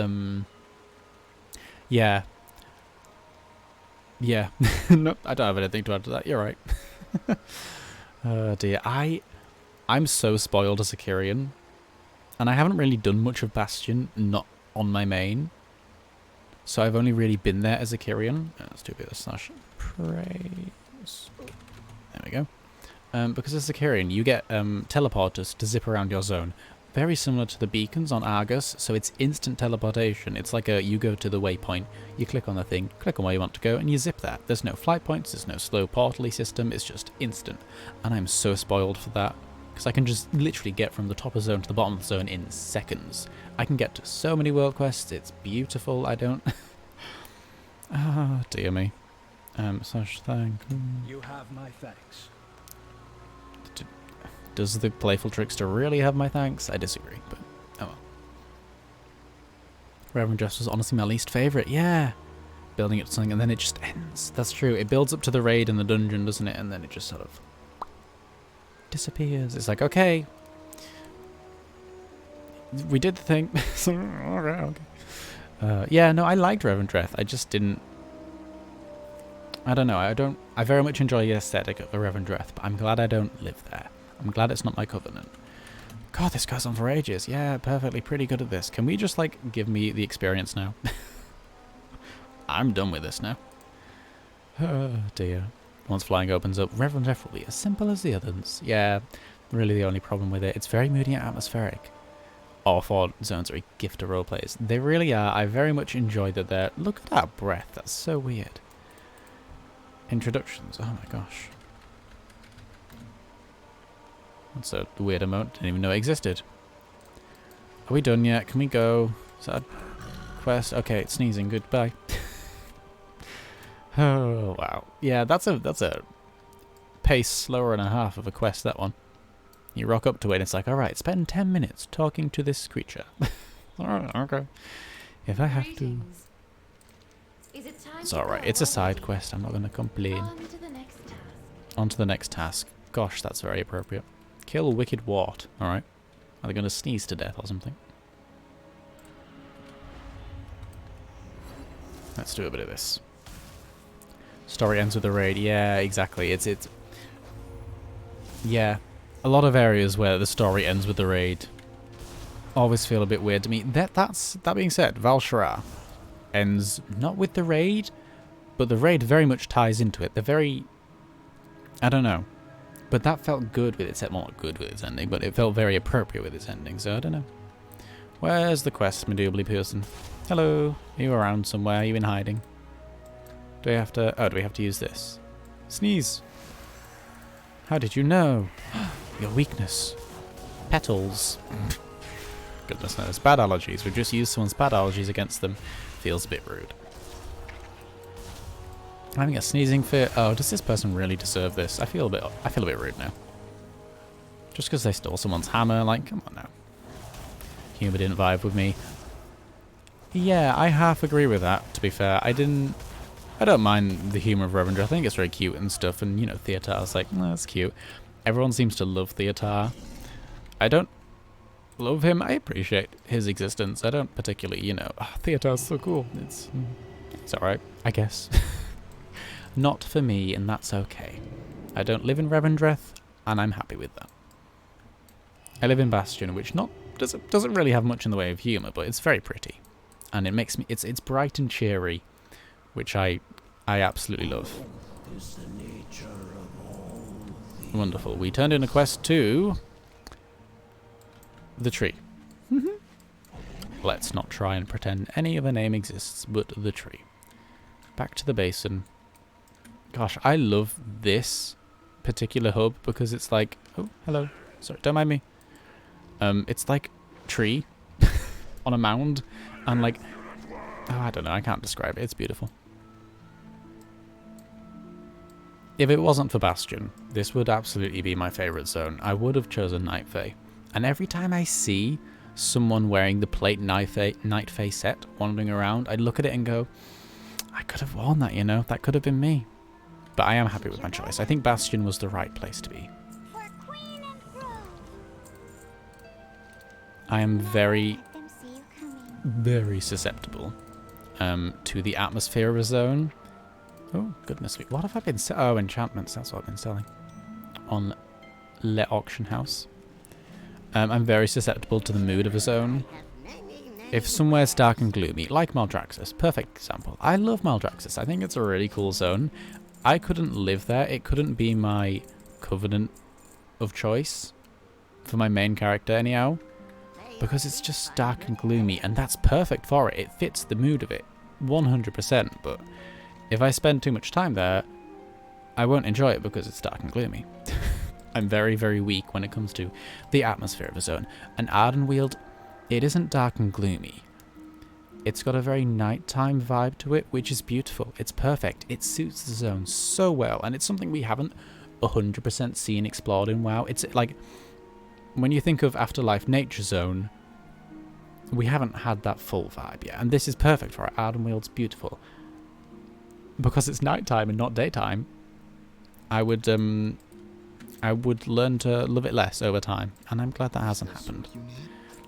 yeah. Yeah. Nope, I don't have anything to add to that. You're right. Oh dear. I'm so spoiled as a Kyrian. And I haven't really done much of Bastion, not on my main. So I've only really been there as a Kyrian. Let's do a bit of /praise. There we go. Because as a Kyrian, you get teleporters to zip around your zone. Very similar to the beacons on Argus, so it's instant teleportation. It's like you go to the waypoint, you click on the thing, click on where you want to go, and you zip that. There's no flight points, there's no slow portal-y system, it's just instant. And I'm so spoiled for that, because I can just literally get from the top of the zone to the bottom of the zone in seconds. I can get to so many world quests, it's beautiful, I don't... Ah, dear me. /thank. You have my thanks. Does the playful trickster really have my thanks? I disagree, but oh well. Revendreth was honestly my least favourite, yeah. Building up to something and then it just ends. That's true, it builds up to the raid in the dungeon, doesn't it? And then it just sort of disappears. It's like, okay. We did the thing. Yeah, no, I liked Revendreth. I just didn't... I don't know, I very much enjoy the aesthetic of Revendreth, but I'm glad I don't live there. I'm glad it's not my covenant. God, this goes on for ages. Yeah, perfectly pretty good at this. Can we just, like, give me the experience now? I'm done with this now. Oh, dear. Once flying opens up, Revendreth will be as simple as the others. Yeah, really the only problem with it. It's very moody and atmospheric. All 4 zones are a gift to roleplayers. They really are. I very much enjoyed that they're... Look at that breath. That's so weird. Introductions. Oh my gosh. That's a weird emote. Didn't even know it existed. Are we done yet? Can we go? Is that a quest? Okay, it's sneezing. Goodbye. Oh wow. Yeah, that's a pace slower and a half of a quest, that one. You rock up to it and it's like, alright, spend 10 minutes talking to this creature. Alright, okay. If I have to... It's alright, it's a side quest, I'm not going to complain. On to the next task. Gosh, that's very appropriate. Kill a wicked wart. Alright. Are they going to sneeze to death or something? Let's do a bit of this. Story ends with a raid. Yeah, exactly. It's... Yeah. A lot of areas where the story ends with the raid always feel a bit weird to me. That being said, Val'sharah ends not with the raid, but the raid very much ties into it. They're very... I don't know. But that felt good with its... Well, not good with its ending, but it felt very appropriate with its ending, so I don't know. Where's the quest, Meduably person? Hello. Are you around somewhere? Are you in hiding? Do we have to... Oh, do we have to use this? Sneeze. How did you know? Your weakness. Petals. Goodness knows. Bad allergies. We've just used someone's bad allergies against them. Feels a bit rude. Having a sneezing fit. Oh, does this person really deserve this? I feel a bit rude now. Just because they stole someone's hammer, like, come on now. Humor didn't vibe with me. Yeah, I half agree with that, to be fair. I don't mind the humor of Revendreth. I think it's very cute and stuff, and, you know, Theotar's like, oh, that's cute. Everyone seems to love Theotar. I don't love him. I appreciate his existence. I don't particularly, you know, oh, Theotar's so cool. It's... It's alright, I guess. Not for me, and that's okay. I don't live in Revendreth, and I'm happy with that. I live in Bastion, which doesn't really have much in the way of humour, but it's very pretty. And it makes me it's bright and cheery, which I absolutely love. Wonderful. We turned in a quest to the tree. Let's not try and pretend any other name exists but the tree. Back to the basin. Gosh, I love this particular hub because it's like, oh, hello. Sorry, don't mind me. It's like tree on a mound and like, oh, I don't know, I can't describe it. It's beautiful. If it wasn't for Bastion, this would absolutely be my favourite zone. I would have chosen Night Fae. And every time I see someone wearing the plate Night Fae set wandering around, I look at it and go, I could have worn that, you know? That could have been me. But I am happy with my choice. I think Bastion was the right place to be. I am very, very susceptible to the atmosphere of a zone. Oh, goodness me. What have I been selling? Oh, enchantments. That's what I've been selling. On Le Auction House. I'm very susceptible to the mood of a zone. If somewhere's dark and gloomy, like Maldraxxus, perfect example. I love Maldraxxus. I think it's a really cool zone. I couldn't live there. It couldn't be my covenant of choice for my main character anyhow. Because it's just dark and gloomy, and that's perfect for it. It fits the mood of it 100%, but if I spend too much time there, I won't enjoy it because it's dark and gloomy. I'm very, very weak when it comes to the atmosphere of a zone. And Ardenweald, it isn't dark and gloomy. It's got a very nighttime vibe to it, which is beautiful. It's perfect. It suits the zone so well, and it's something we haven't 100% seen explored in WoW. It's like, when you think of Afterlife Nature Zone, we haven't had that full vibe yet, and this is perfect for it. Ardenweald's beautiful. Because it's nighttime and not daytime, I would learn to love it less over time, and I'm glad that hasn't happened.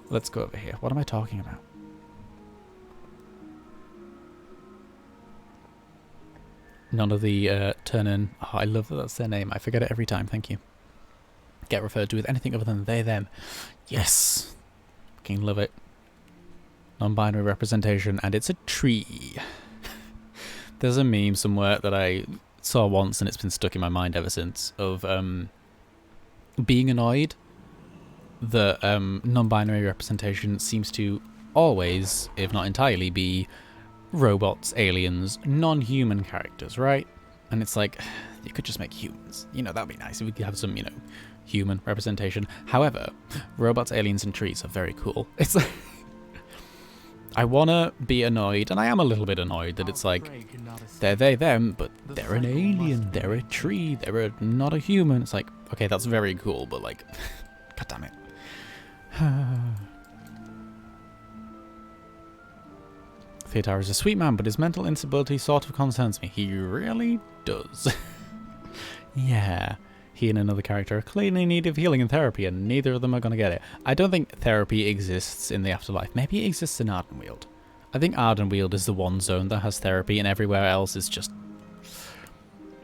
Let's go over here. What am I talking about? None of the turn in. Oh, I love that that's their name. I forget it every time. Thank you. Get referred to with anything other than they, them. Yes. Fucking love it. Non-binary representation, and it's a tree. There's a meme somewhere that I saw once, and it's been stuck in my mind ever since, of being annoyed that non-binary representation seems to always, if not entirely, be robots, aliens, non-human characters, right? And it's like, you could just make humans. You know, that'd be nice if we could have some, you know, human representation. However, robots, aliens, and trees are very cool. It's like, I wanna be annoyed, and I am a little bit annoyed that it's like, they're they, them, but they're an alien, they're a tree, not a human. It's like, okay, that's very cool, but like, god damn it. Theodar is a sweet man, but his mental instability sort of concerns me. He really does. Yeah. He and another character are clearly in need of healing and therapy, and neither of them are going to get it. I don't think therapy exists in the afterlife. Maybe it exists in Ardenweald. I think Ardenweald is the one zone that has therapy, and everywhere else is just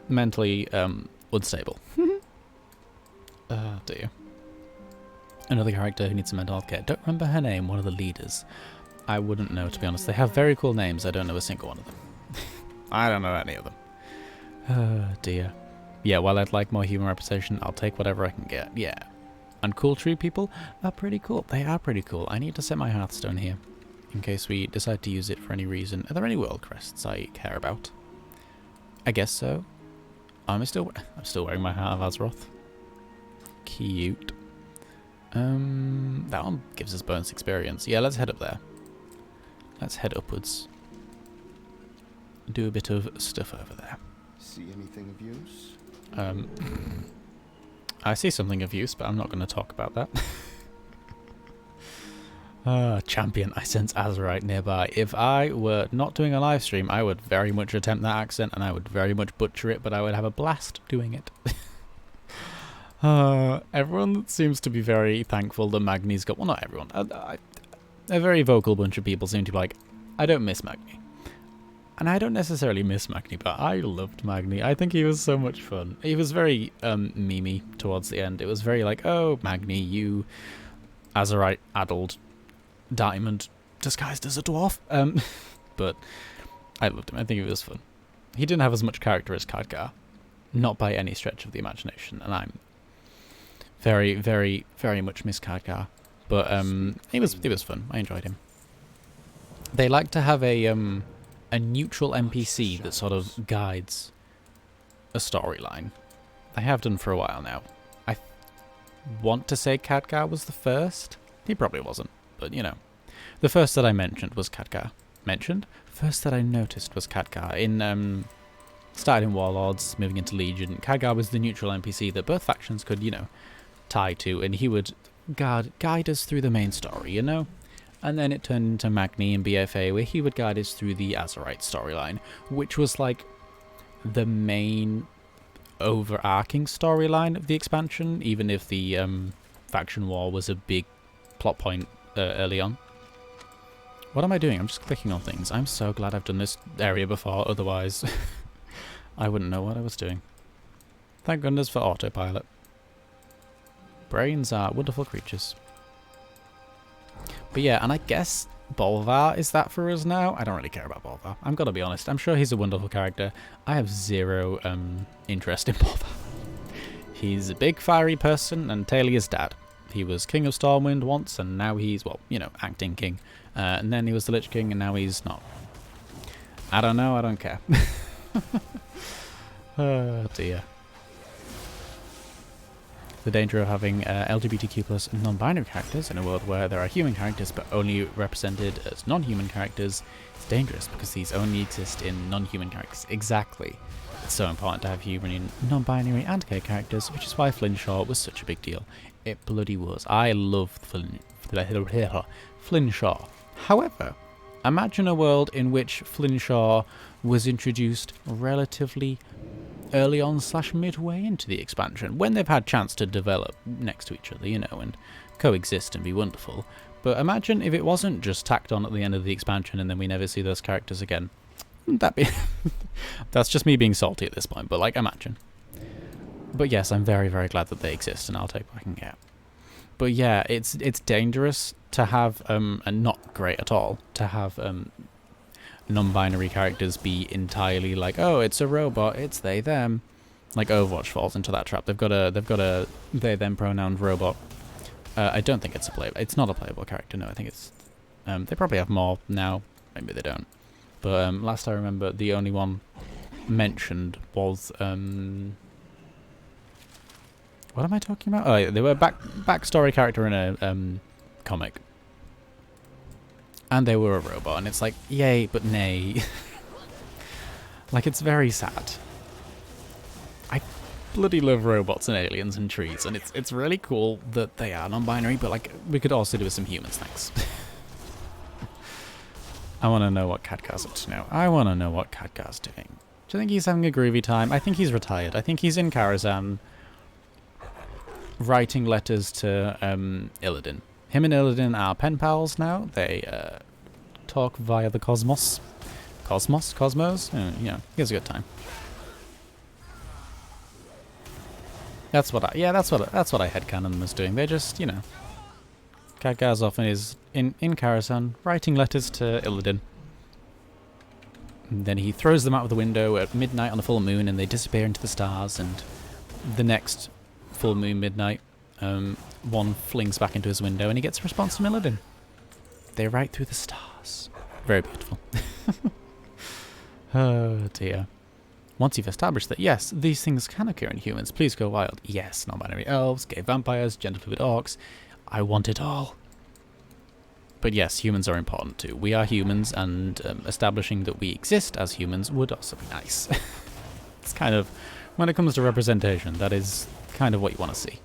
mentally unstable. Oh dear. Another character who needs some mental health care. Don't remember her name, one of the leaders. I wouldn't know, to be honest. They have very cool names. I don't know a single one of them. I don't know any of them. Oh dear. Yeah, while I'd like more human representation, I'll take whatever I can get. Yeah. And cool tree people are pretty cool. They are pretty cool. I need to set my Hearthstone here, in case we decide to use it for any reason. Are there any world crests I care about? I guess so. I'm still wearing my Heart of Azeroth. Cute. That one gives us bonus experience. Yeah, let's head up there. Let's head upwards. Do a bit of stuff over there. See anything of use? I see something of use, but I'm not going to talk about that. Champion, I sense Azerite nearby. If I were not doing a live stream, I would very much attempt that accent, and I would very much butcher it, but I would have a blast doing it. Everyone seems to be very thankful that Magni's got... Well, not everyone. A very vocal bunch of people seem to be like, I don't miss Magni. And I don't necessarily miss Magni, but I loved Magni. I think he was so much fun. He was very memey towards the end. It was very like, oh, Magni, you Azerite addled diamond disguised as a dwarf. But I loved him. I think it was fun. He didn't have as much character as Khadgar. Not by any stretch of the imagination. And I'm very, very, very much miss Khadgar. But it was fun. I enjoyed him. They like to have a neutral NPC that sort of guides a storyline. They have done for a while now. I want to say Khadgar was the first. He probably wasn't, but you know. The first that I mentioned was Khadgar. First that I noticed was Khadgar. In started in Warlords, moving into Legion. Khadgar was the neutral NPC that both factions could, you know, tie to, and he would guide us through the main story, you know? And then it turned into Magni and BFA, where he would guide us through the Azerite storyline, which was like the main overarching storyline of the expansion, even if the faction war was a big plot point early on. What am I doing? I'm just clicking on things. I'm so glad I've done this area before, otherwise I wouldn't know what I was doing. Thank goodness for autopilot. Brains are wonderful creatures. But yeah, and I guess Bolvar is that for us now. I don't really care about Bolvar. I'm gonna be honest. I'm sure he's a wonderful character. I have zero interest in Bolvar. He's a big fiery person and Talia's dad. He was King of Stormwind once, and now he's, well, you know, acting king. And then he was the Lich King, and now he's not. I don't know. I don't care. Oh dear. The danger of having LGBTQ plus non-binary characters in a world where there are human characters but only represented as non-human characters is dangerous because these only exist in non-human characters. Exactly. It's so important to have human, non-binary and gay characters, which is why Flinshaw was such a big deal. It bloody was. I love Flinshaw. However, imagine a world in which Flinshaw was introduced relatively early on / midway into the expansion, when they've had chance to develop next to each other, you know, and coexist and be wonderful. But imagine if it wasn't just tacked on at the end of the expansion and then we never see those characters again. Wouldn't that be... That's just me being salty at this point, but like, imagine. But yes, I'm very, very glad that they exist, and I'll take what I can get. But yeah, it's dangerous to have, and not great at all, to have non-binary characters be entirely like, oh, it's a robot, it's they them. Like Overwatch falls into that trap. They've got a they them pronoun robot. I don't think it's not a playable character. No, I think it's they probably have more now. Maybe they don't. But last I remember, the only one mentioned was what am I talking about? Oh, yeah, they were a backstory character in a comic. And they were a robot, and it's like, yay, but nay. Like, it's very sad. I bloody love robots and aliens and trees, and it's really cool that they are non-binary, but like, we could also do with some humans, thanks. I want to know what Khadgar's up to now. I want to know what Khadgar's doing. Do you think he's having a groovy time? I think he's retired. I think he's in Karazhan writing letters to Illidan. Him and Illidan are pen pals now. They talk via the cosmos. Cosmos? You know, he has a good time. That's what I headcanon was doing. They're just, you know, Khadgar's often is in Karazhan writing letters to Illidan. And then he throws them out of the window at midnight on the full moon, and they disappear into the stars. And the next full moon midnight, one flings back into his window, and he gets a response from Illidan. They write through the stars. Very beautiful. Oh dear. Once you've established that, yes, these things can occur in humans, please go wild. Yes, non-binary elves, gay vampires, gender-fluid orcs. I want it all. But yes, humans are important too. We are humans, and establishing that we exist as humans would also be nice. It's kind of, when it comes to representation, that is kind of what you want to see.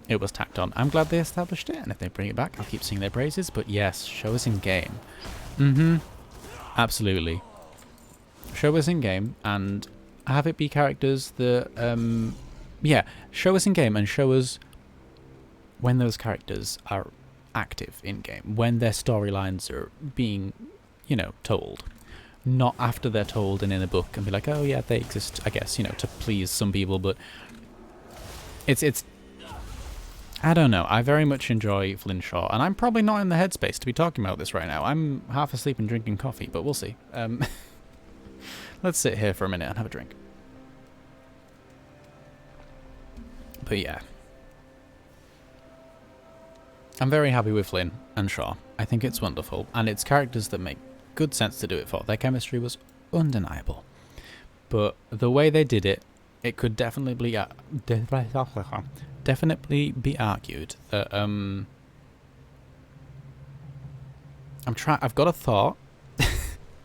It was tacked on. I'm glad they established it, and if they bring it back, I'll keep singing their praises. But yes, show us in game. Absolutely. Show us in game, and have it be characters that, yeah, show us in game, and show us when those characters are active in game, when their storylines are being, you know, told. not after they're told and in a book and be like, oh yeah, they exist, I guess, you know, to please some people, but it's I don't know. I very much enjoy Flynn Shaw, and I'm probably not in the headspace to be talking about this right now. I'm half asleep and drinking coffee, but we'll see. Let's sit here for a minute and have a drink. But yeah. I'm very happy with Flynn and Shaw. I think it's wonderful, and it's characters that make good sense to do it for. Their chemistry was undeniable. But the way they did it, it could definitely be argued that I've got a thought.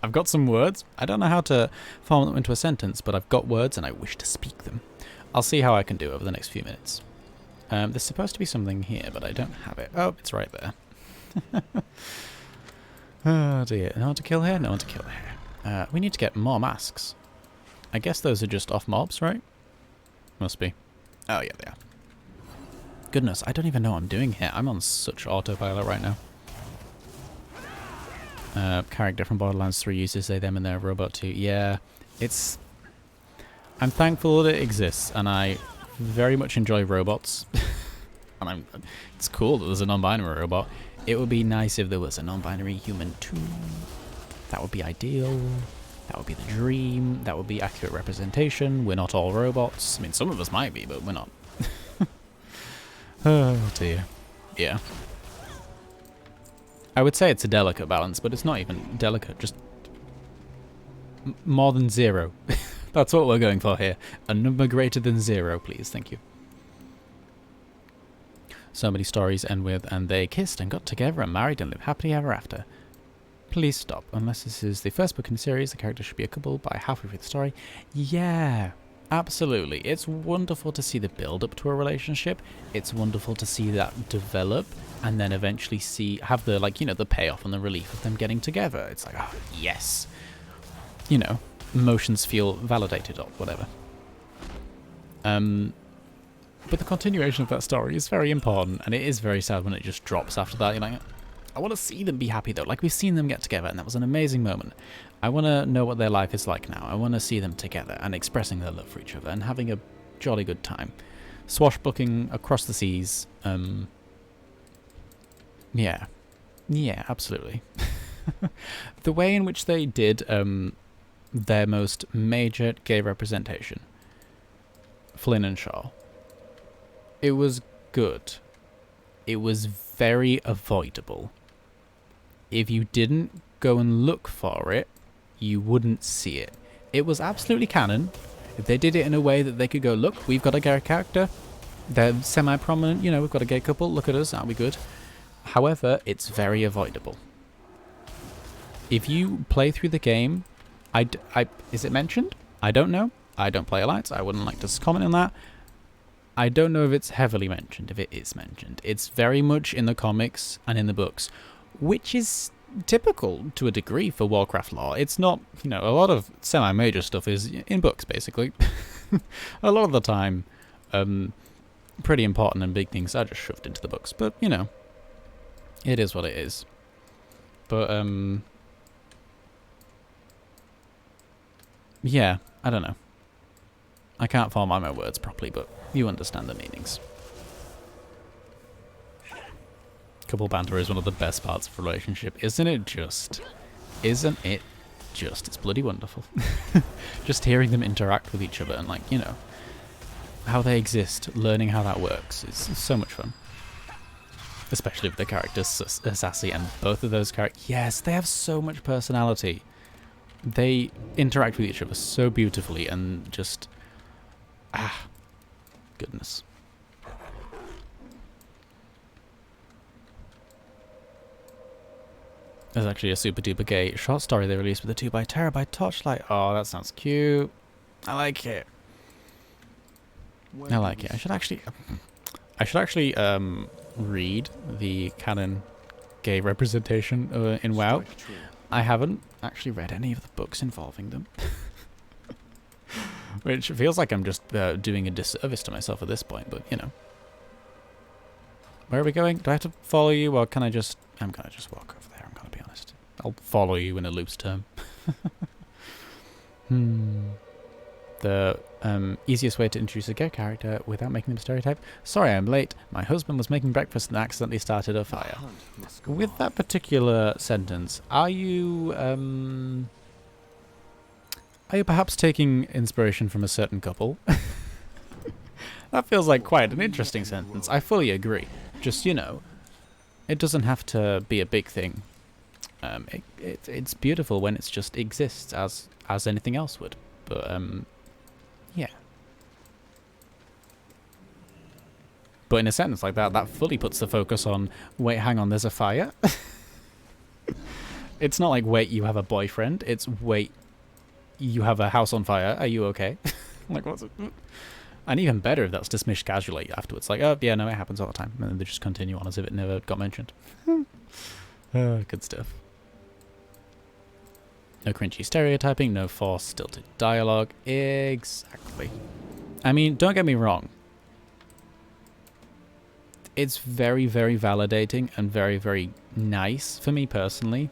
I've got some words. I don't know how to form them into a sentence, but I've got words and I wish to speak them. I'll see how I can do over the next few minutes. There's supposed to be something here, but I don't have it. Oh, it's right there. Oh dear. No one to kill here, no one to kill here. We need to get more masks. I guess those are just off mobs, right? Must be. Oh yeah, they are. Goodness, I don't even know what I'm doing here. I'm on such autopilot right now. Character from Borderlands 3 uses they, them, and their robot too. Yeah, it's... I'm thankful that it exists, and I very much enjoy robots. And it's cool that there's a non-binary robot. It would be nice if there was a non-binary human too. That would be ideal. That would be the dream. That would be accurate representation. We're not all robots. I mean, some of us might be, but we're not. Oh dear. Yeah. I would say it's a delicate balance, but it's not even delicate, just more than 0. That's what we're going for here. A number greater than 0, please. Thank you. So many stories end with, and they kissed and got together and married and lived happily ever after. Please stop. Unless this is the first book in the series, the characters should be a couple by halfway through the story. Yeah, absolutely. It's wonderful to see the build-up to a relationship. It's wonderful to see that develop and then eventually have the, like, you know, the payoff and the relief of them getting together. It's like, oh, yes. You know, emotions feel validated or whatever. But the continuation of that story is very important, and it is very sad when it just drops after that. You're like, I want to see them be happy though. Like, we've seen them get together, and that was an amazing moment. I want to know what their life is like now. I want to see them together and expressing their love for each other and having a jolly good time. Swashbuckling across the seas. Yeah. Yeah, absolutely. The way in which they did their most major gay representation, Flynn and Sjoll, it was good. It was very avoidable. If you didn't go and look for it, you wouldn't see it. It was absolutely canon. If they did it in a way that they could go, look, we've got a gay character. They're semi-prominent, you know, we've got a gay couple. Look at us, aren't we good? However, it's very avoidable. If you play through the game, is it mentioned? I don't know. I don't play Alliance. I wouldn't like to comment on that. I don't know if it's heavily mentioned, if it is mentioned. It's very much in the comics and in the books, which is typical to a degree for Warcraft lore. It's not, you know, a lot of semi-major stuff is in books, basically. A lot of the time, pretty important and big things are just shoved into the books. But, you know, it is what it is. But, yeah, I don't know. I can't form my words properly, but you understand the meanings. Couple banter is one of the best parts of a relationship, isn't it just? Isn't it just? It's bloody wonderful. Just hearing them interact with each other and, like, you know, how they exist, learning how that works is so much fun. Especially with the characters Sassy, and both of those characters, yes, they have so much personality. They interact with each other so beautifully and just... ah, goodness. There's actually a super duper gay short story they released with a 2x torchlight. Oh, that sounds cute. I like it. I like it. I should actually read the canon gay representation in WoW. I haven't actually read any of the books involving them. Which feels like I'm just doing a disservice to myself at this point, but, you know. Where are we going? Do I have to follow you, or can I just... I'm going to just walk over there, I'm going to be honest. I'll follow you in a loose term. The easiest way to introduce a gay character without making them stereotype. Sorry, I'm late. My husband was making breakfast and accidentally started a fire. With that particular sentence, are you perhaps taking inspiration from a certain couple? That feels like quite an interesting sentence. I fully agree. Just, you know, it doesn't have to be a big thing. It's beautiful when it just exists as anything else would. But, yeah. But in a sentence like that, that fully puts the focus on, wait, hang on, there's a fire? It's not like, wait, you have a boyfriend. It's, wait, you have a house on fire. Are you okay? Like, what's it? And even better if that's dismissed casually afterwards. Like, oh, yeah, no, it happens all the time. And then they just continue on as if it never got mentioned. Good stuff. No cringy stereotyping, no forced stilted dialogue. Exactly. I mean, don't get me wrong. It's very, very validating and very, very nice for me personally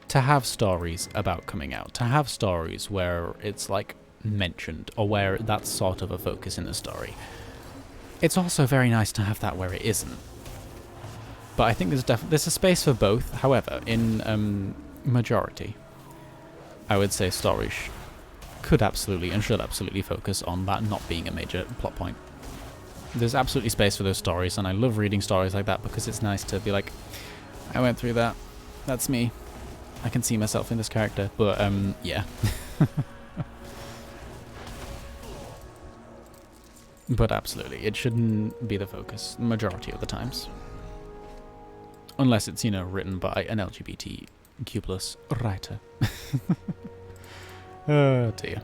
to have stories about coming out. To have stories where it's like mentioned or where that's sort of a focus in the story. It's also very nice to have that where it isn't. But I think there's a space for both. However, in majority, I would say stories could absolutely and should absolutely focus on that not being a major plot point. There's absolutely space for those stories, and I love reading stories like that because it's nice to be like, I went through that. That's me. I can see myself in this character. But yeah. But absolutely, it shouldn't be the focus majority of the times. Unless it's, you know, written by an LGBTQ+ writer. Oh dear.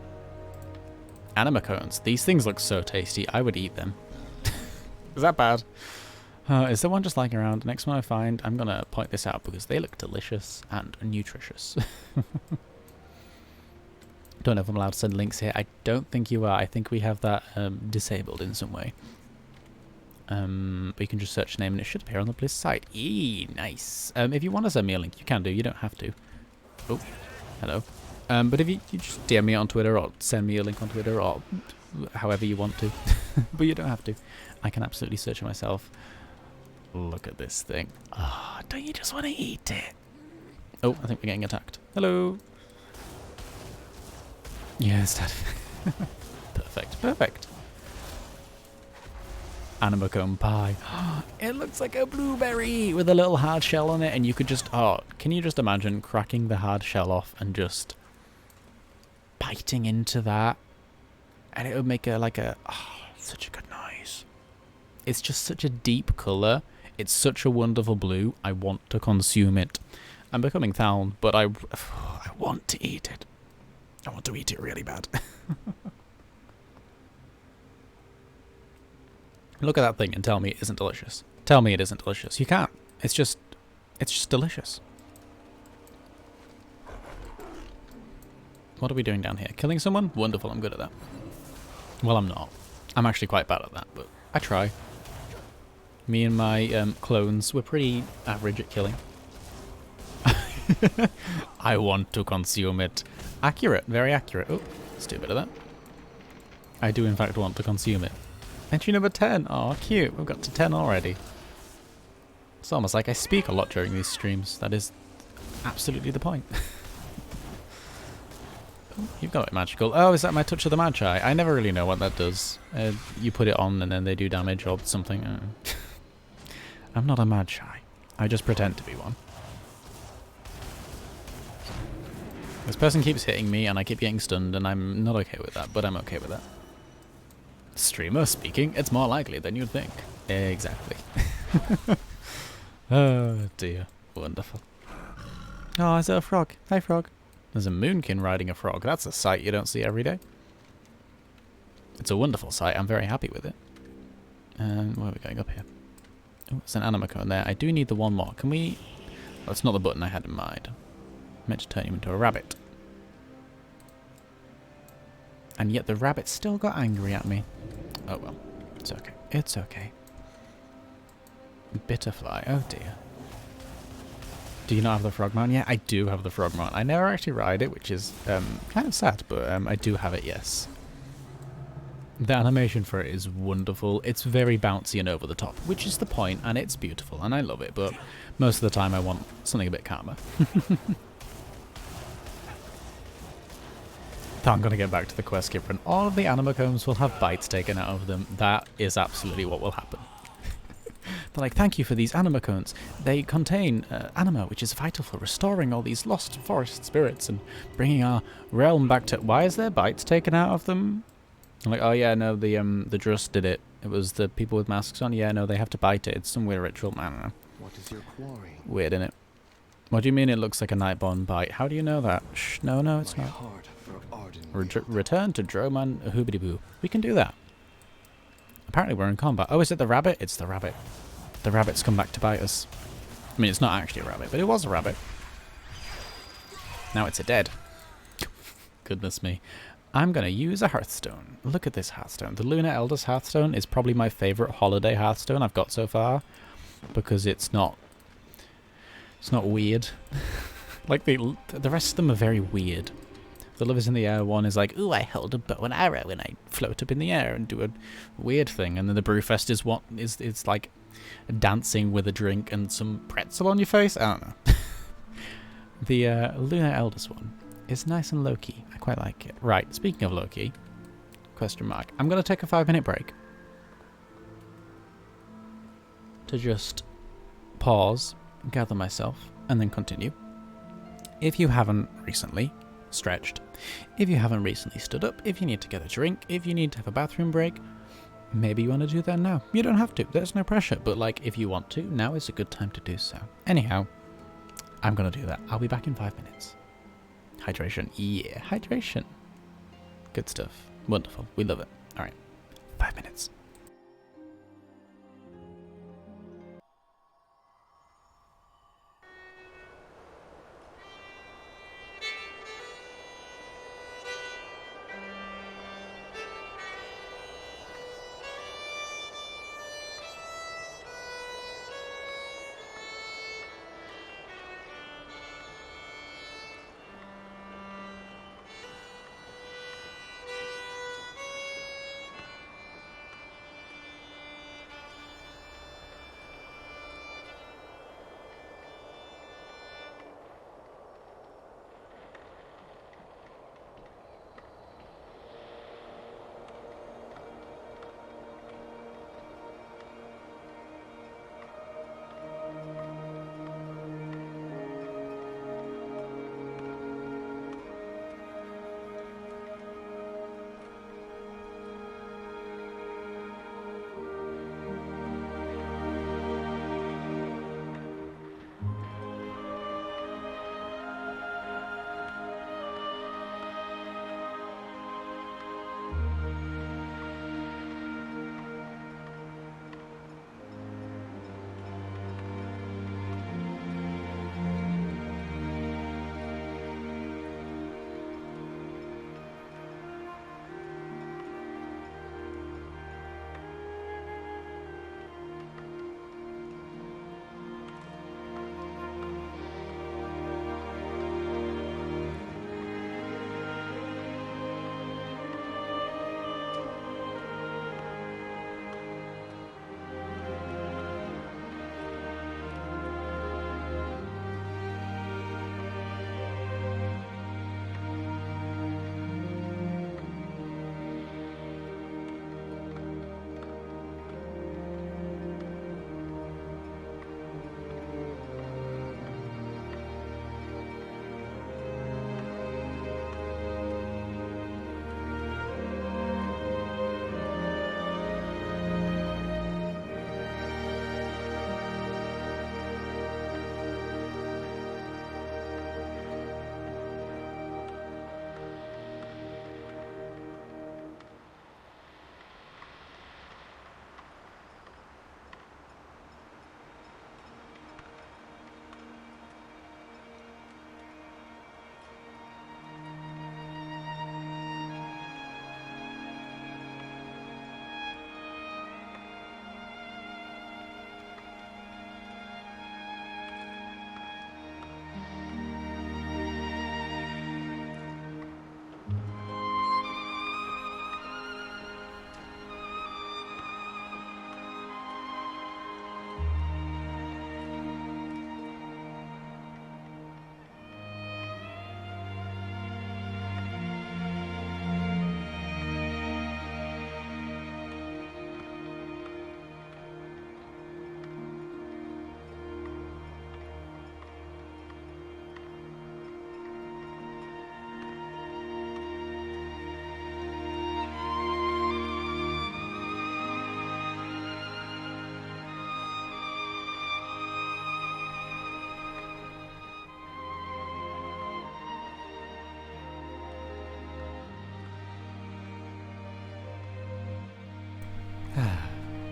Anima cones. These things look so tasty, I would eat them. Is that bad? Is there one just lying around? Next one I find, I'm going to point this out because they look delicious and nutritious. Don't know if I'm allowed to send links here. I don't think you are. I think we have that disabled in some way. But you can just search name and it should appear on the Bliss site. Eee, nice. If you want to send me a link, you can do. You don't have to. Oh, hello. But if you just DM me on Twitter or send me a link on Twitter or however you want to. But you don't have to. I can absolutely search it myself. Look at this thing. Ah, don't you just want to eat it? Oh, I think we're getting attacked. Hello. Yes, Dad. Perfect, perfect. Anima cone pie. It looks like a blueberry with a little hard shell on it, and you could just, oh, can you just imagine cracking the hard shell off and just biting into that? And it would make such a good noise. It's just such a deep colour. It's such a wonderful blue. I want to consume it. I'm becoming Thaln, but I want to eat it. I want to eat it really bad. Look at that thing and tell me it isn't delicious. Tell me it isn't delicious. You can't. It's just delicious. What are we doing down here? Killing someone? Wonderful, I'm good at that. Well, I'm not. I'm actually quite bad at that, but I try. Me and my clones, we're pretty average at killing. I want to consume it. Accurate, very accurate. Oh, let's do a bit of that. I do in fact want to consume it. Entry number 10. Oh, cute. We've got to 10 already. It's almost like I speak a lot during these streams. That is absolutely the point. Oh, you've got it magical. Oh, is that my Touch of the Magi? I never really know what that does. You put it on and then they do damage or something. I'm not a Magi. I just pretend to be one. This person keeps hitting me and I keep getting stunned and I'm not okay with that, but I'm okay with that. Streamer speaking, it's more likely than you'd think. Exactly. Oh dear. Wonderful. Oh, is there a frog? Hi, frog. There's a moonkin riding a frog. That's a sight you don't see every day. It's a wonderful sight. I'm very happy with it. And where are we going up here? Oh, there's an anima cone there. I do need the one more. Can we... Oh, it's not the button I had in mind. I meant to turn him into a rabbit. And yet the rabbit still got angry at me. Oh well. It's okay. It's okay. Bitterfly. Oh dear. Do you not have the frog mount? Yeah, I do have the frog mount. I never actually ride it, which is kind of sad, but I do have it, yes. The animation for it is wonderful. It's very bouncy and over the top, which is the point, and it's beautiful, and I love it, but most of the time I want something a bit calmer. I'm going to get back to the quest keeper, and all of the anima cones will have bites taken out of them. That is absolutely what will happen. They're like, thank you for these anima cones. They contain anima, which is vital for restoring all these lost forest spirits and bringing our realm back to... Why is there bites taken out of them? I'm like, oh yeah, no, the Drust did it. It was the people with masks on. Yeah, no, they have to bite it. It's some weird ritual. I don't know. What is your quarry? Weird, innit? What do you mean it looks like a Nightborn bite? How do you know that? Shh, no, it's My not. heart for Arden. Return to Droman Hoobity-Boo. We can do that. Apparently we're in combat. Oh, is it the rabbit? It's the rabbit. The rabbit's come back to bite us. I mean, it's not actually a rabbit, but it was a rabbit. Now it's a dead. Goodness me. I'm going to use a Hearthstone. Look at this Hearthstone. The Lunar Elders Hearthstone is probably my favourite holiday Hearthstone I've got so far. Because it's not weird. Like, the rest of them are very weird. The Lovers in the Air one is like, ooh, I held a bow and arrow and I float up in the air and do a weird thing. And then the Brewfest is what is like dancing with a drink and some pretzel on your face. I don't know. The Lunar Elders one is nice and low-key. I quite like it. Right, speaking of low-key, question mark. I'm going to take a 5-minute break to just pause, gather myself, and then continue. If you haven't recently stretched, if you haven't recently stood up, if you need to get a drink, if you need to have a bathroom break, maybe you want to do that now. You don't have to. There's no pressure. But, like, if you want to, now is a good time to do so. Anyhow, I'm going to do that. I'll be back in 5 minutes. Hydration. Yeah, hydration. Good stuff. Wonderful. We love it. All right. 5 minutes.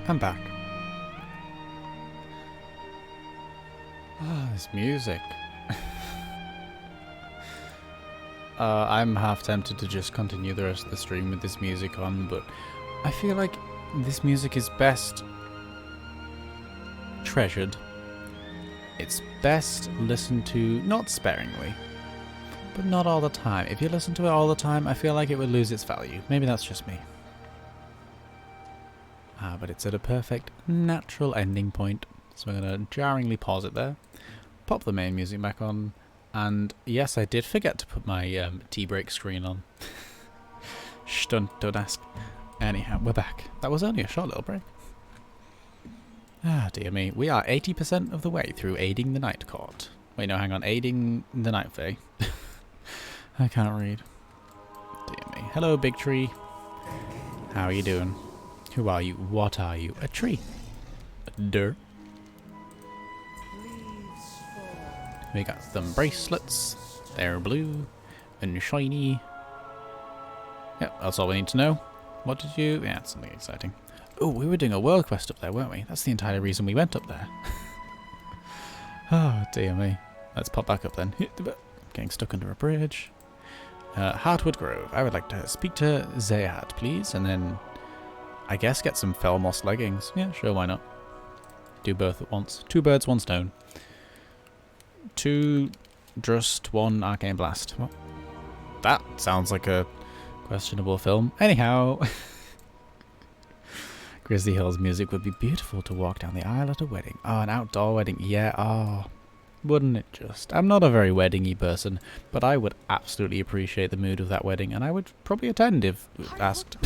I'm back. Ah, this music. I'm half tempted to just continue the rest of the stream with this music on, but I feel like this music is best treasured. It's best listened to, not sparingly, but not all the time. If you listen to it all the time, I feel like it would lose its value. Maybe that's just me. But it's at a perfect, natural ending point. So we're going to jarringly pause it there, pop the main music back on, and yes, I did forget to put my tea break screen on. Shh, don't ask. Anyhow, we're back. That was only a short little break. Ah, dear me. We are 80% of the way through aiding the Night Court. Wait, no, hang on. Aiding the Night Fae. I can't read. Dear me. Hello, big tree. How are you doing? Who are you? What are you? A tree. Dirt. We got some bracelets. They're blue and shiny. Yep, that's all we need to know. What did you... Yeah, it's something exciting. Oh, we were doing a world quest up there, weren't we? That's the entire reason we went up there. Oh, dear me. Let's pop back up then. Getting stuck under a bridge. Heartwood Grove. I would like to speak to Zayat, please, and then I guess get some Felmos leggings. Yeah, sure, why not? Do both at once. 2 birds, 1 stone. 2 just 1 arcane blast. What? That sounds like a questionable film. Anyhow, Grizzly Hills music would be beautiful to walk down the aisle at a wedding. Oh, an outdoor wedding. Yeah, oh, wouldn't it just? I'm not a very wedding-y person, but I would absolutely appreciate the mood of that wedding, and I would probably attend if asked.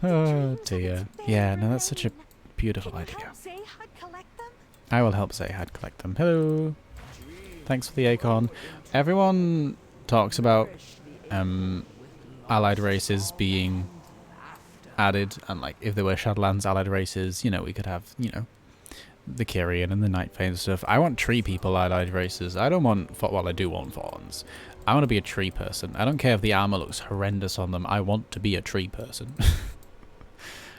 Oh dear. Yeah, no, that's such a beautiful idea. I will help Zayhad collect them. Hello. Thanks for the acorn. Everyone talks about allied races being added, and like if there were Shadowlands allied races, you know, we could have, you know, the Kyrian and the Night Fae and stuff. I want tree people allied races. I don't want, well, I do want fawns. I want to be a tree person. I don't care if the armor looks horrendous on them. I want to be a tree person.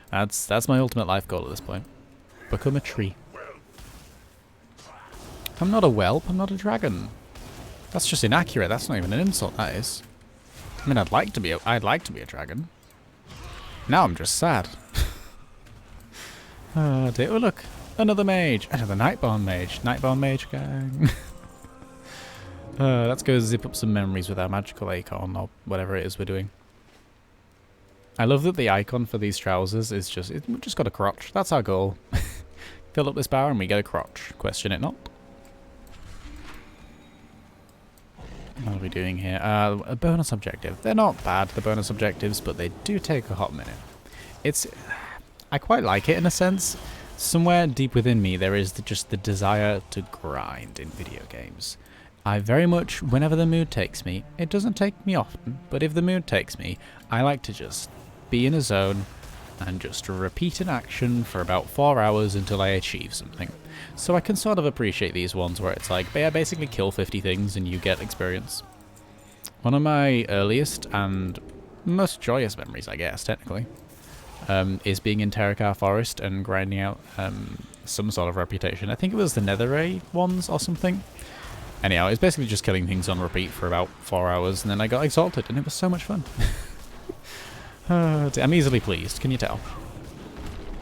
That's my ultimate life goal at this point. Become a tree. I'm not a whelp. I'm not a dragon. That's just inaccurate. That's not even an insult. That is. I mean, I'd like to be a dragon. Now I'm just sad. Oh dear. Oh look, another mage. Another Nightborn mage. Nightborn mage gang. Let's go zip up some memories with our magical acorn or whatever it is we're doing. I love that the icon for these trousers is just, we've just got a crotch. That's our goal. Fill up this bar and we get a crotch. Question it not. What are we doing here? A bonus objective. They're not bad, the bonus objectives, but they do take a hot minute. I quite like it in a sense. Somewhere deep within me there is just the desire to grind in video games. I very much, whenever the mood takes me, it doesn't take me often, but if the mood takes me, I like to just be in a zone and just repeat an action for about 4 hours until I achieve something. So I can sort of appreciate these ones where it's like, yeah, basically kill 50 things and you get experience. One of my earliest and most joyous memories, I guess, technically, is being in Terracar Forest and grinding out some sort of reputation. I think it was the Netherray ones or something. Anyhow, it's basically just killing things on repeat for about 4 hours, and then I got exalted, and it was so much fun. I'm easily pleased, can you tell?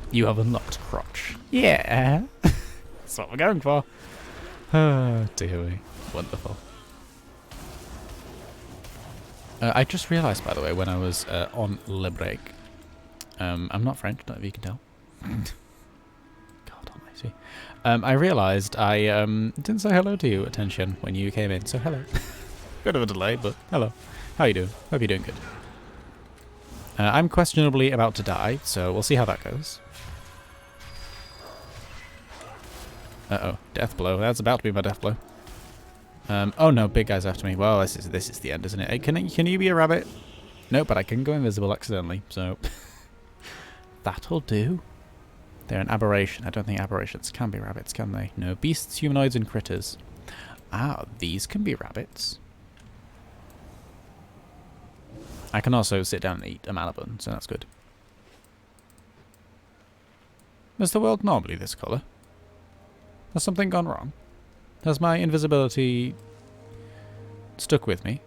You have unlocked crotch. Yeah! That's what we're going for. Oh, dear me. Wonderful. I just realised, by the way, when I was on Le Break, I'm not French, don't know if you can tell. God almighty. I realised I didn't say hello to you, Attention, when you came in, so hello. Bit of a delay, but hello. How you doing? Hope you're doing good. I'm questionably about to die, so we'll see how that goes. Uh-oh, death blow. That's about to be my death blow. Oh no, big guy's after me. Well, this is the end, isn't it? Hey, can you be a rabbit? No, but I can go invisible accidentally, so that'll do. They're an aberration. I don't think aberrations can be rabbits, can they? No, beasts, humanoids, and critters. Ah, these can be rabbits. I can also sit down and eat a mana bun, so that's good. Is the world normally this colour? Has something gone wrong? Has my invisibility stuck with me?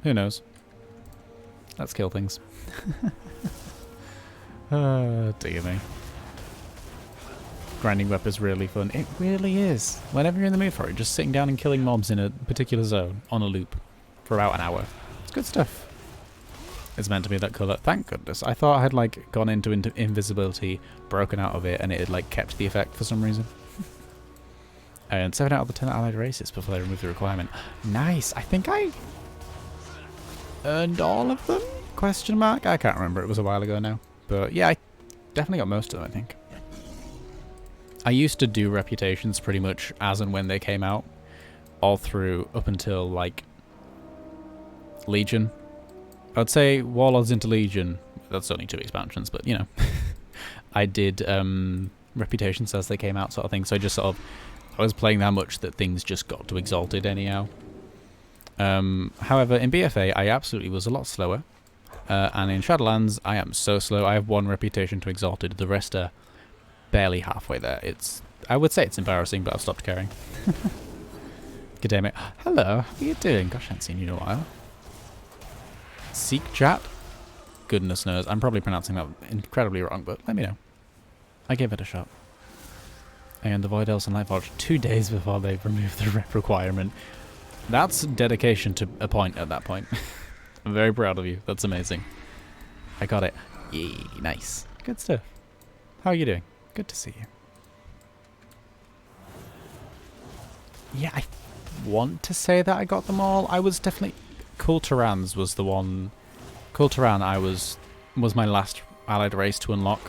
Who knows? Let's kill things. Dear me. Grinding whip is really fun. It really is. Whenever you're in the mood for it, just sitting down and killing mobs in a particular zone on a loop for about an hour. It's good stuff. It's meant to be that colour. Thank goodness. I thought I had like gone into invisibility, broken out of it, and it had like kept the effect for some reason. And 7 out of the 10 allied races before they removed the requirement. Nice. I think I earned all of them? Question mark? I can't remember. It was a while ago now. But yeah, I definitely got most of them, I think. I used to do reputations pretty much as and when they came out. All through up until like Legion. I would say Warlords into Legion. That's only 2 expansions, but you know. I did reputations as they came out sort of thing. So I just sort of... I was playing that much that things just got to Exalted anyhow. However, in BFA, I absolutely was a lot slower. And in Shadowlands, I am so slow. I have 1 reputation to Exalted. The rest are barely halfway there. I would say it's embarrassing, but I've stopped caring. Good day, mate. Hello, how are you doing? Gosh, I haven't seen you in a while. Seek chat? Goodness knows. I'm probably pronouncing that incredibly wrong, but let me know. I gave it a shot. And the Void Elves and Lightforge 2 days before they've removed the rep requirement. That's dedication to a point at that point. I'm very proud of you. That's amazing. I got it. Yay, nice. Good stuff. How are you doing? Good to see you. Yeah, I want to say that I got them all. I was definitely... Kul'Tiran's was the one... Kul'Tiran was my last allied race to unlock,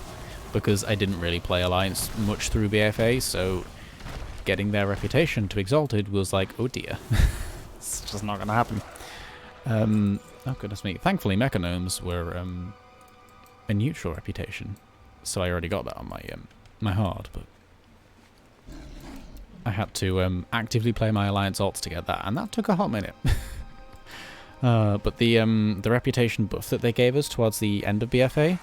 because I didn't really play Alliance much through BFA, so getting their reputation to Exalted was like, oh dear. It's just not going to happen. Oh goodness me. Thankfully, Mechanomes were a neutral reputation, so I already got that on my hard, but I had to actively play my Alliance alts to get that, and that took a hot minute. But the reputation buff that they gave us towards the end of BFA,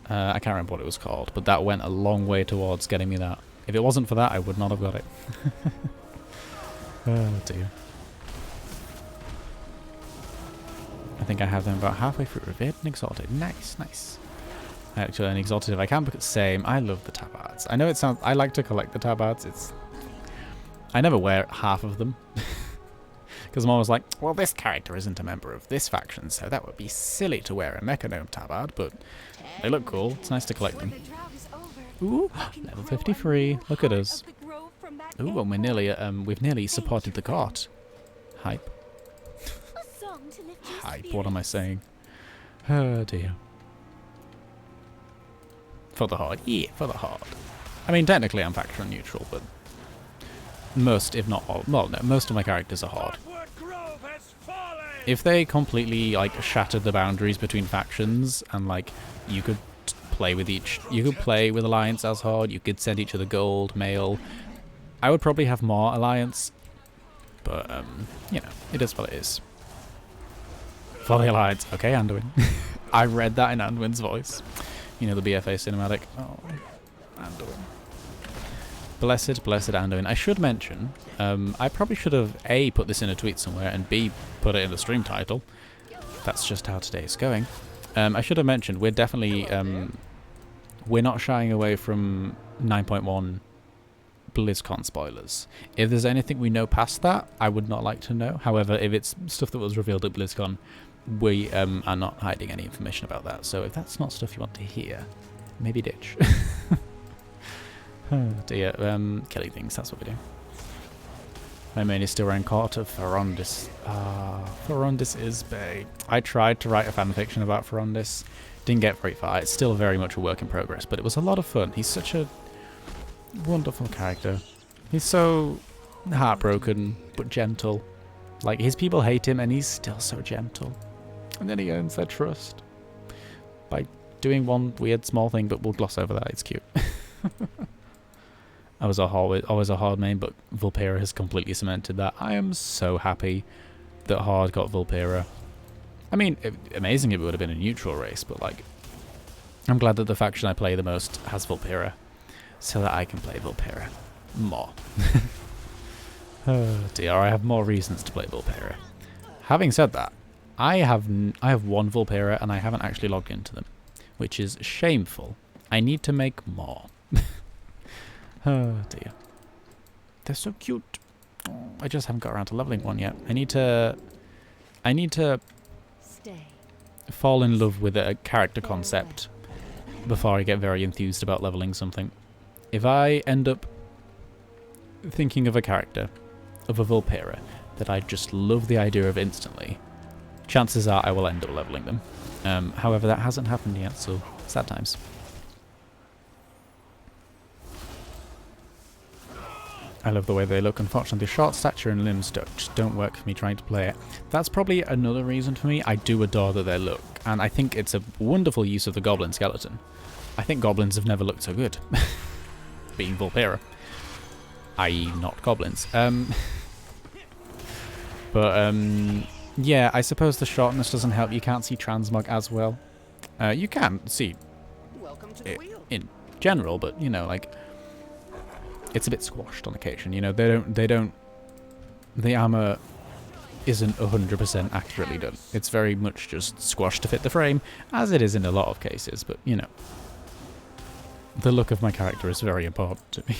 I can't remember what it was called, but that went a long way towards getting me that. If it wasn't for that, I would not have got it. Oh dear. I think I have them about halfway through Revered and Exalted. Nice, nice. I actually earn Exalted if I can, because same, I love the tabards. I know it sounds... I like to collect the tabards. I never wear half of them. Because I'm always like, well, this character isn't a member of this faction, so that would be silly to wear a Mechanome tabard, but they look cool. It's nice to collect them. Ooh, level 53. Look at us. Ooh, and we've nearly supported the court. Hype. Hype, what am I saying? Oh dear. For the Horde. Yeah, for the Horde. I mean, technically I'm faction neutral, but most, if not all, well, no, most of my characters are Horde. If they completely, like, shattered the boundaries between factions, and, like, you could play with Alliance as Horde, you could send each other gold, mail, I would probably have more Alliance, but, you know, it is what it is. For the Alliance. Okay, Anduin. I read that in Anduin's voice. You know, the BFA cinematic. Oh, Anduin. Blessed, blessed Anduin. I should mention, I probably should have A, put this in a tweet somewhere, and B, put it in the stream title. That's just how today is going. I should have mentioned, we're definitely, we're not shying away from 9.1 BlizzCon spoilers. If there's anything we know past that, I would not like to know. However, if it's stuff that was revealed at BlizzCon, we are not hiding any information about that. So if that's not stuff you want to hear, maybe ditch. Oh dear, killing things, that's what we do. My main is still around Court of Ferondis. Ferondis is bae. I tried to write a fanfiction about Ferondis. Didn't get very far. It's still very much a work in progress, but it was a lot of fun. He's such a wonderful character. He's so heartbroken, but gentle. Like, his people hate him, and he's still so gentle. And then he earns their trust by doing one weird small thing, but we'll gloss over that. It's cute. I was always a Horde main, but Vulpera has completely cemented that. I am so happy that Horde got Vulpera. I mean, amazing if it would have been a neutral race, but like, I'm glad that the faction I play the most has Vulpera, so that I can play Vulpera more. Oh dear, I have more reasons to play Vulpera. Having said that, I have one Vulpera and I haven't actually logged into them, which is shameful. I need to make more. Oh dear. They're so cute. Oh, I just haven't got around to leveling one yet. I need to Stay. fall in love with a character concept before I get very enthused about leveling something. If I end up thinking of a character, of a Vulpera, that I just love the idea of instantly, chances are I will end up leveling them. However, that hasn't happened yet, so sad times. I love the way they look. Unfortunately, the short stature and limbs just don't work for me trying to play it. That's probably another reason for me. I do adore that they look, and I think it's a wonderful use of the goblin skeleton. I think goblins have never looked so good. Being Vulpera. I.e. not goblins. Yeah, I suppose the shortness doesn't help. You can't see transmog as well. You can see it in general, but, you know, like, it's a bit squashed on occasion. You know, the armor isn't 100% accurately done. It's very much just squashed to fit the frame, as it is in a lot of cases, but, you know, the look of my character is very important to me.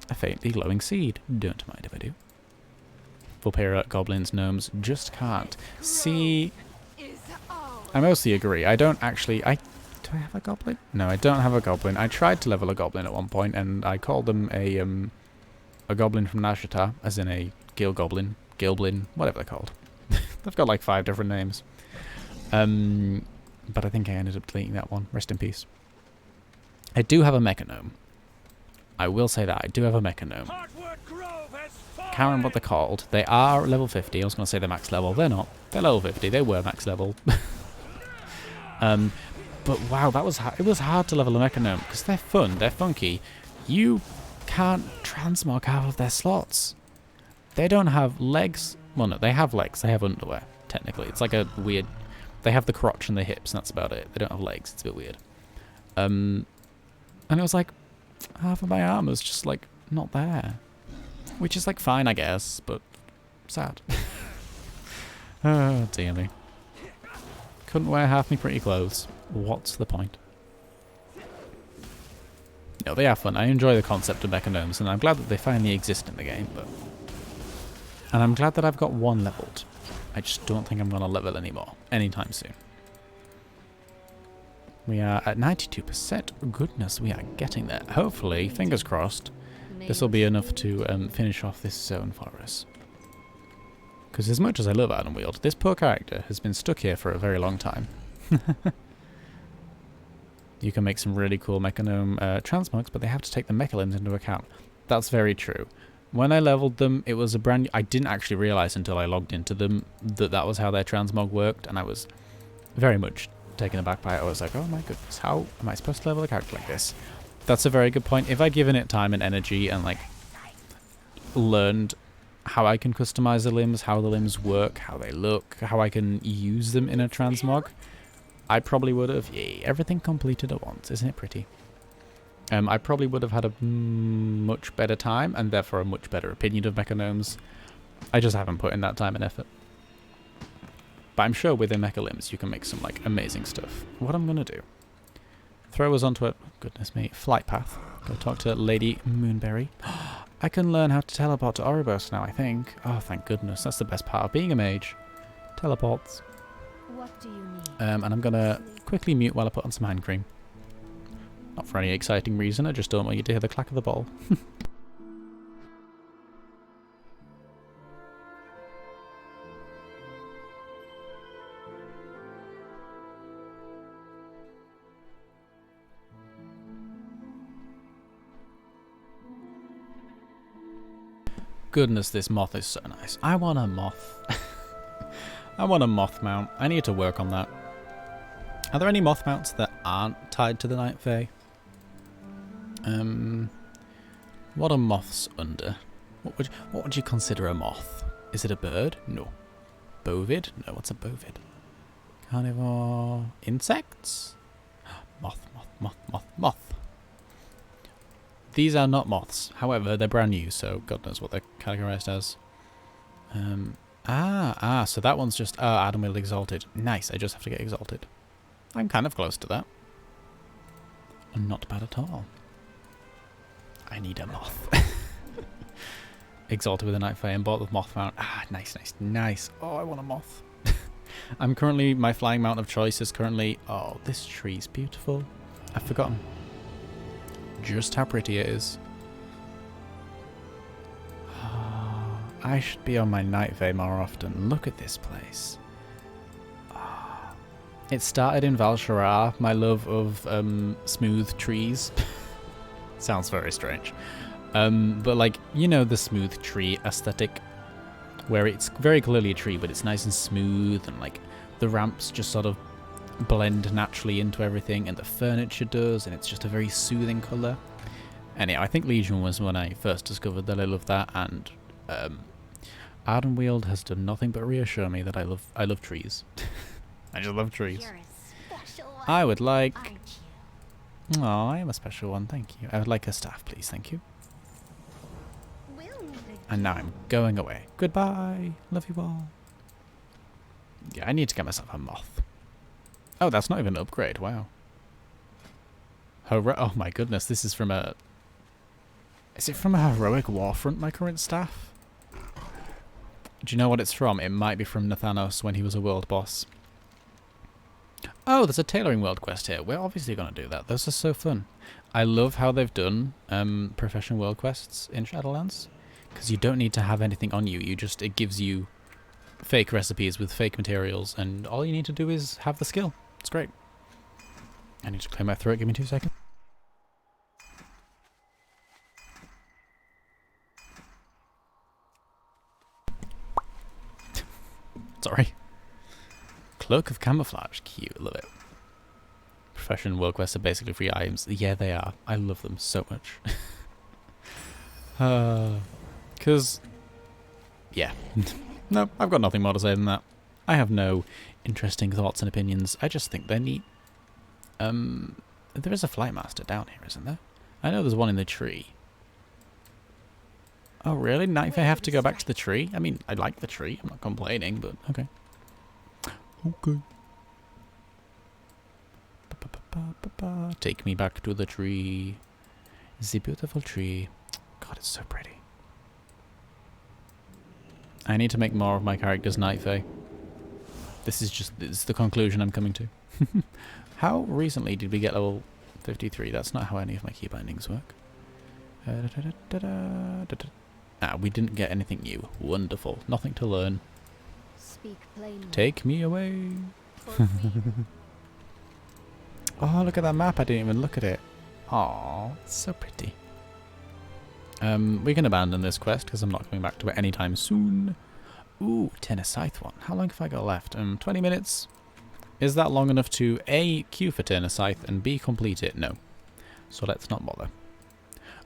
A faintly glowing seed. Don't mind if I do. Vulpera, goblins, gnomes, just can't. See, I mostly agree. I don't actually... Do I have a goblin? No, I don't have a goblin. I tried to level a goblin at one point, and I called them a goblin from Nashata, as in a Gilgoblin, whatever they're called. They've got like 5 different names. But I think I ended up deleting that one. Rest in peace. I do have a mecha gnome. I will say that. I do have a mecha gnome. Can't remember what they're called. They are level 50. I was going to say they're max level. They're not. They're level 50. They were max level. But wow, it was hard to level a mecha gnome because they're fun. They're funky. You can't transmog half of their slots. They don't have legs. Well, no, they have legs. They have underwear, technically. It's like a weird... They have the crotch and the hips, and that's about it. They don't have legs. It's a bit weird. And it was like, half of my armor's just, like, not there. Which is, like, fine, I guess, but sad. Oh, dear me. Couldn't wear half me pretty clothes. What's the point? No, they are fun. I enjoy the concept of mecha gnomes, and I'm glad that they finally exist in the game, but... And I'm glad that I've got one leveled. I just don't think I'm going to level anymore anytime soon. We are at 92%. Goodness, we are getting there. Hopefully, fingers crossed, this will be enough to finish off this zone for us. Because as much as I love Ironweald, this poor character has been stuck here for a very long time. You can make some really cool Mechagnome transmogs, but they have to take the Mechalims into account. That's very true. When I leveled them, it was a brand new... I didn't actually realise until I logged into them that that was how their transmog worked, and I was very much taken aback by it. I was like, oh my goodness, how am I supposed to level a character like this? That's a very good point. If I'd given it time and energy and, like, learned how I can customize the limbs, how the limbs work, how they look, how I can use them in a transmog, I probably would have... Yay, everything completed at once. Isn't it pretty? I probably would have had a much better time, and therefore a much better opinion of Mechagnomes. I just haven't put in that time and effort. But I'm sure within Mechalims you can make some, like, amazing stuff. What I'm going to do... Throw us onto a... Goodness me. Flight path. Go talk to Lady Moonberry. I can learn how to teleport to Oribos now, I think. Oh, thank goodness. That's the best part of being a mage. Teleports. What do you need? And I'm going to quickly mute while I put on some hand cream. Not for any exciting reason, I just don't want you to hear the clack of the ball. Goodness, this moth is so nice. I want a moth. I want a moth mount. I need to work on that. Are there any moth mounts that aren't tied to the Night Fae? What are moths under? What would you consider a moth? Is it a bird? No. Bovid? No, what's a bovid? Carnivore... Insects? Moth, moth, moth, moth, moth. These are not moths. However, they're brand new, so God knows what they're categorized as. So that one's just Adam Wield Exalted. Nice, I just have to get Exalted. I'm kind of close to that. Not bad at all. I need a moth. Exalted with a Night Fae and bought with Moth Mount. Nice, nice, nice. Oh, I want a moth. I'm currently, my flying mount of choice is currently, oh, this tree's beautiful. I've forgotten just how pretty it is. I should be on my Night Fae more often. Look at this place. It started in Val'sharah, my love of smooth trees. Sounds very strange. But like, you know, the smooth tree aesthetic, where it's very clearly a tree, but it's nice and smooth, and like the ramps just sort of blend naturally into everything, and the furniture does, and it's just a very soothing colour. Anyway, I think Legion was when I first discovered that I love that, and Ardenweald has done nothing but reassure me that I love trees. I just love trees. You're a special one, I would like... aren't you? Oh, I am a special one, thank you. I would like a staff, please, thank you. We'll meet again. And now I'm going away. Goodbye. Love you all. Yeah, I need to get myself a moth. Oh, that's not even an upgrade. Wow. Oh my goodness, this is from a... Is it from a heroic warfront, my current staff? Do you know what it's from? It might be from Nathanos when he was a world boss. Oh, there's a tailoring world quest here. We're obviously going to do that. Those are so fun. I love how they've done professional world quests in Shadowlands. Because you don't need to have anything on you. It gives you fake recipes with fake materials, and all you need to do is have the skill. It's great. I need to clear my throat. Give me 2 seconds. Sorry. Cloak of Camouflage. Cute. Love it. Professional world quests are basically free items. Yeah, they are. I love them so much. Because... yeah. No, I've got nothing more to say than that. I have no interesting thoughts and opinions. I just think they're neat. There is a Flight Master down here, isn't there? I know there's one in the tree. Oh, really? Night Fae have to go back to the tree? I mean, I like the tree. I'm not complaining, but okay. Okay. Take me back to the tree. The beautiful tree. God, it's so pretty. I need to make more of my characters Night Fae. This is the conclusion I'm coming to. How recently did we get level 53? That's not how any of my key bindings work. We didn't get anything new. Wonderful. Nothing to learn. Speak plainly. Take me away. Oh, look at that map. I didn't even look at it. Aw, it's so pretty. We can abandon this quest because I'm not coming back to it anytime soon. Ooh, Tenor Scythe one. How long have I got left? 20 minutes. Is that long enough to A, queue for Tenor Scythe, and B, complete it? No. So let's not bother.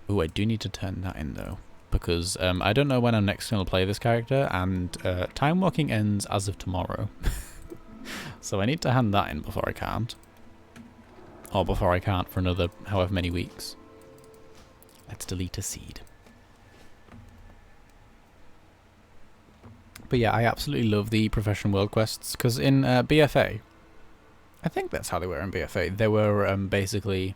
Ooh, I do need to turn that in though, because I don't know when I'm next going to play this character, and time walking ends as of tomorrow. So I need to hand that in before I can't. Or before I can't for another however many weeks. Let's delete a seed. But yeah, I absolutely love the professional world quests, because in BFA, I think that's how they were in BFA, they were basically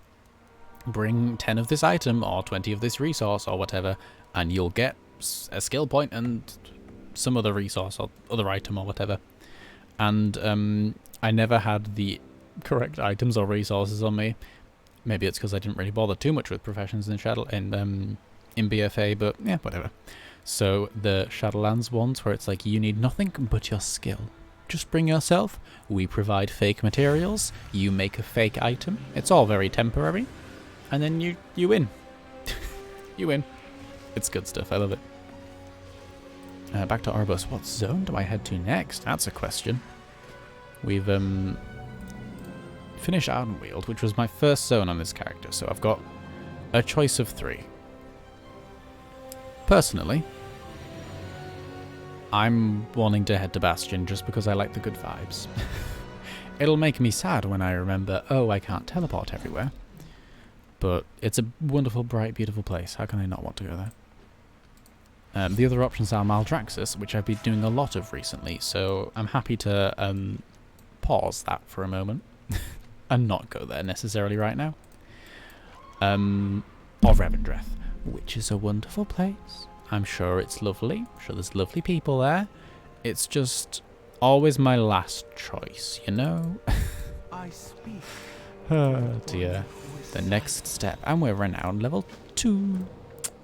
bring 10 of this item or 20 of this resource or whatever, and you'll get a skill point and some other resource or other item or whatever. And I never had the correct items or resources on me. Maybe it's because I didn't really bother too much with professions in in BFA, but yeah, whatever. So the Shadowlands ones where it's like you need nothing but your skill. Just bring yourself, we provide fake materials, you make a fake item. It's all very temporary. And then you win. You win. It's good stuff, I love it. Back to Orbos. What zone do I head to next? That's a question. We've finished Ardenweald, which was my first zone on this character, so I've got a choice of 3. Personally, I'm wanting to head to Bastion just because I like the good vibes. It'll make me sad when I remember, oh, I can't teleport everywhere. But it's a wonderful, bright, beautiful place. How can I not want to go there? The other options are Maldraxxus, which I've been doing a lot of recently, so I'm happy to pause that for a moment and not go there necessarily right now. Or Revendreth, which is a wonderful place. I'm sure it's lovely. I'm sure there's lovely people there. It's just always my last choice, you know? I speak. Oh dear. The next step. And we're renowned level 2.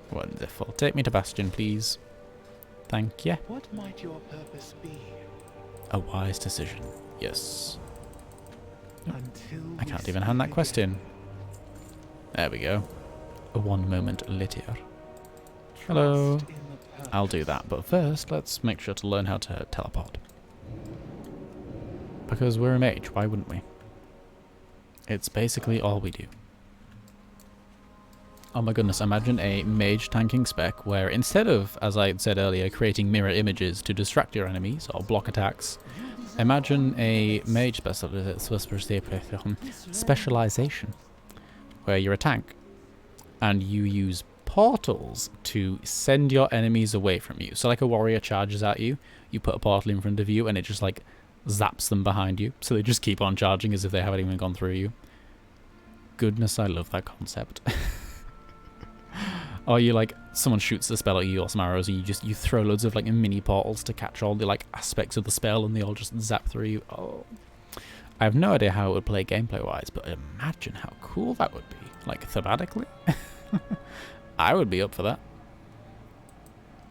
Wonderful. Take me to Bastion, please. Thank you. What might your purpose be? A wise decision. Yes. Until I can't even hand that quest in. There we go. One moment later. Hello. I'll do that, but first let's make sure to learn how to teleport. Because we're a mage, why wouldn't we? It's basically all we do. Oh my goodness, imagine a mage tanking spec where instead of, as I said earlier, creating mirror images to distract your enemies or block attacks, imagine a mage specialization where you're a tank and you use portals to send your enemies away from you. So like a warrior charges at you, you put a portal in front of you and it just like zaps them behind you. So they just keep on charging as if they haven't even gone through you. Goodness, I love that concept. Or you like, someone shoots the spell at you or some arrows and you throw loads of like mini portals to catch all the like aspects of the spell and they all just zap through you. Oh. I have no idea how it would play gameplay wise, but imagine how cool that would be. Like thematically. I would be up for that.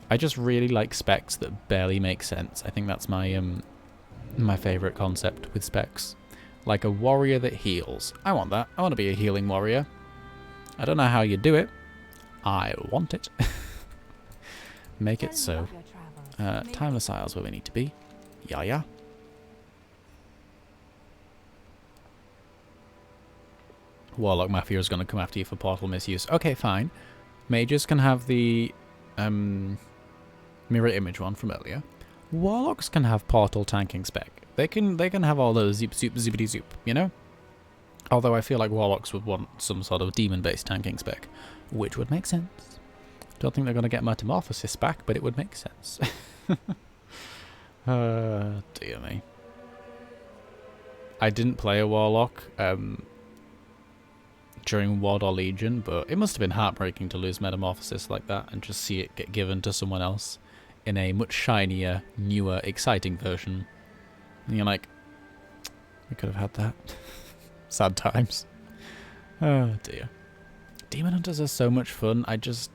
I just really like specs that barely make sense. I think that's my my favourite concept with specs. Like a warrior that heals. I want that. I want to be a healing warrior. I don't know how you do it. I want it. Make it so. Timeless Isles where we need to be. Yeah. Warlock Mafia is going to come after you for portal misuse. Okay, fine. Mages can have the mirror image one from earlier. Warlocks can have portal tanking spec. They can have all those zoop zoop zippity zoop, you know? Although I feel like Warlocks would want some sort of demon-based tanking spec, which would make sense. Don't think they're going to get Metamorphosis back, but it would make sense. Dear me. I didn't play a Warlock during WoD or Legion, but it must have been heartbreaking to lose Metamorphosis like that and just see it get given to someone else in a much shinier, newer, exciting version. And you're like, we could have had that. Sad times. Oh dear. Demon Hunters are so much fun. I just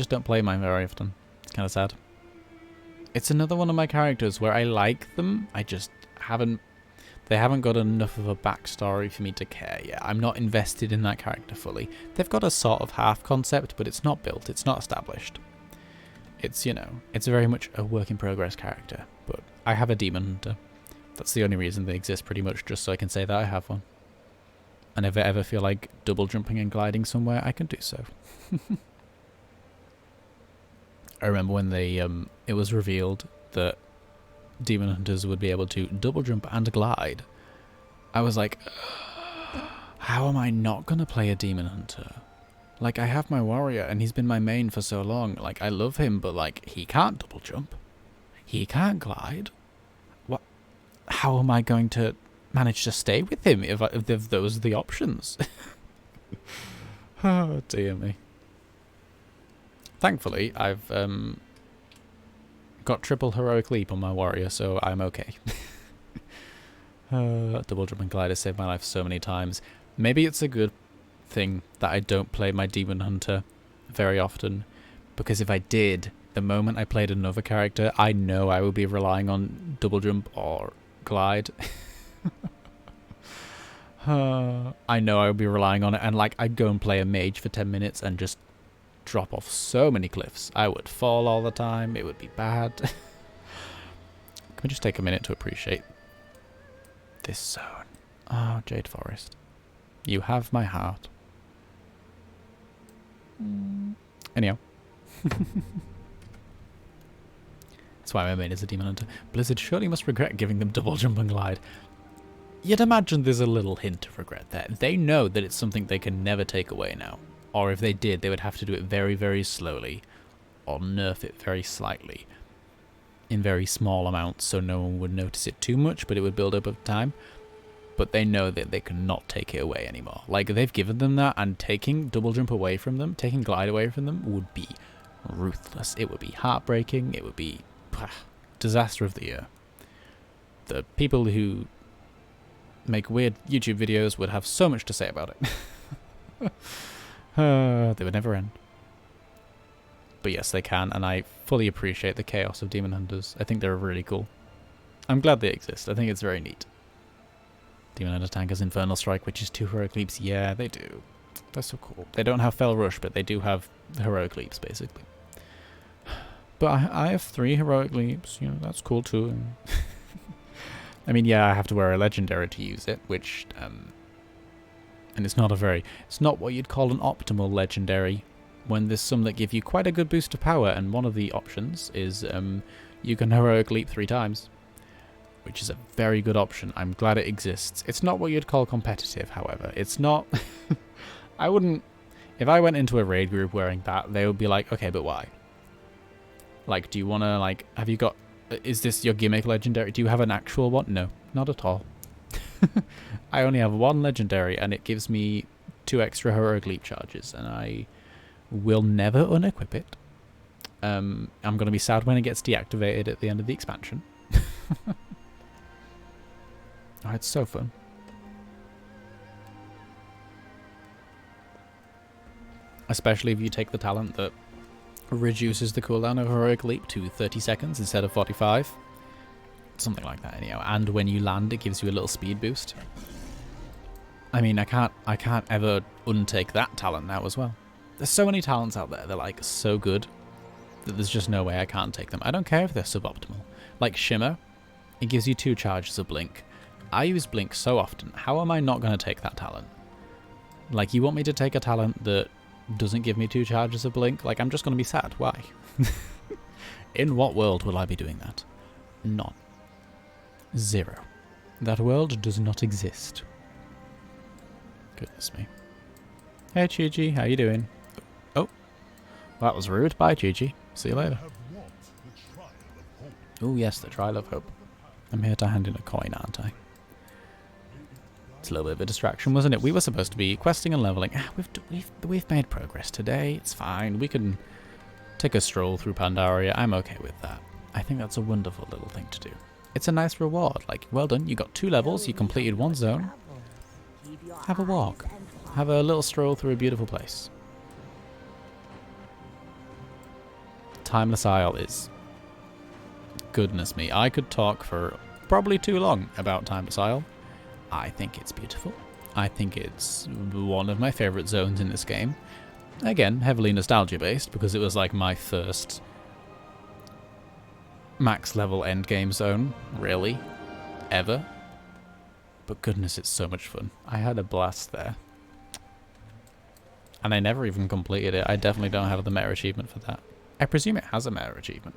don't play mine very often. It's kind of sad. It's another one of my characters where I like them. I just haven't. They haven't got enough of a backstory for me to care yet. I'm not invested in that character fully. They've got a sort of half concept, but it's not built. It's not established. It's, you know, it's very much a work in progress character. But I have a Demon Hunter. That's the only reason they exist, pretty much, just so I can say that I have one. And if I ever feel like double jumping and gliding somewhere, I can do so. I remember when they it was revealed that Demon Hunters would be able to double jump and glide. I was like, how am I not going to play a Demon Hunter? Like, I have my warrior, and he's been my main for so long. Like, I love him, but, like, he can't double jump. He can't glide. What? How am I going to manage to stay with him if those are the options? Oh, dear me. Thankfully, I've got triple heroic leap on my warrior, so I'm okay. Double jump and glide has saved my life so many times. Maybe it's a good thing that I don't play my Demon Hunter very often, because if I did, the moment I played another character, I know I would be relying on double jump or glide. I know I would be relying on it, and like I'd go and play a mage for 10 minutes and just drop off so many cliffs. I would fall all the time. It would be bad. Can we just take a minute to appreciate this zone? Oh, Jade Forest. You have my heart. Anyhow. It's That's why my main is a Demon Hunter. Blizzard surely must regret giving them double jump and glide. You'd imagine there's a little hint of regret there. They know that it's something they can never take away now. Or if they did, they would have to do it very, very slowly. Or nerf it very slightly. In very small amounts so no one would notice it too much, but it would build up over time. But they know that they cannot take it away anymore. Like, they've given them that, and taking double jump away from them, taking glide away from them, would be ruthless. It would be heartbreaking. It would be disaster of the year. The people who make weird YouTube videos would have so much to say about it. They would never end. But yes, they can, and I fully appreciate the chaos of Demon Hunters. I think they're really cool. I'm glad they exist. I think it's very neat. Demon Hunter tank has Infernal Strike, which is 2 heroic leaps. Yeah, they do. That's so cool. They don't have Fell Rush, but they do have heroic leaps, basically. But I have 3 heroic leaps. You know, that's cool too. I mean, yeah, I have to wear a legendary to use it, which, and it's not what you'd call an optimal legendary, when there's some that give you quite a good boost of power, and one of the options is, you can heroic leap 3 times. Which is a very good option. I'm glad it exists. It's not what you'd call competitive, however. It's not... I wouldn't... If I went into a raid group wearing that, they would be like, okay, but why? Like, do you want to, like... Have you got... Is this your gimmick legendary? Do you have an actual one? No, not at all. I only have 1 legendary, and it gives me 2 extra heroic leap charges, and I will never unequip it. I'm going to be sad when it gets deactivated at the end of the expansion. Oh, it's so fun. Especially if you take the talent that reduces the cooldown of Heroic Leap to 30 seconds instead of 45. Something like that, anyhow. And when you land, it gives you a little speed boost. I mean, I can't ever untake that talent now as well. There's so many talents out there. They're like so good that there's just no way I can't take them. I don't care if they're suboptimal. Like Shimmer, it gives you 2 charges of Blink. I use Blink so often. How am I not going to take that talent? Like, you want me to take a talent that doesn't give me 2 charges of Blink? Like, I'm just going to be sad. Why? In what world will I be doing that? None. 0. That world does not exist. Goodness me. Hey, Chi-Chi. How you doing? Oh. That was rude. Bye, Chi-Chi. See you later. Oh, yes, the Trial of Hope. I'm here to hand in a coin, aren't I? It's a little bit of a distraction, wasn't it? We were supposed to be questing and leveling. We've made progress today. It's fine. We can take a stroll through Pandaria. I'm okay with that. I think that's a wonderful little thing to do. It's a nice reward. Like, well done. You got 2 levels. You completed 1 zone. Have a walk. Have a little stroll through a beautiful place. Timeless Isle is... Goodness me. I could talk for probably too long about Timeless Isle. I think it's beautiful. I think it's one of my favourite zones in this game. Again, heavily nostalgia based, because it was like my first max level endgame zone, really, ever. But goodness, it's so much fun. I had a blast there. And I never even completed it. I definitely don't have the meta achievement for that. I presume it has a meta achievement.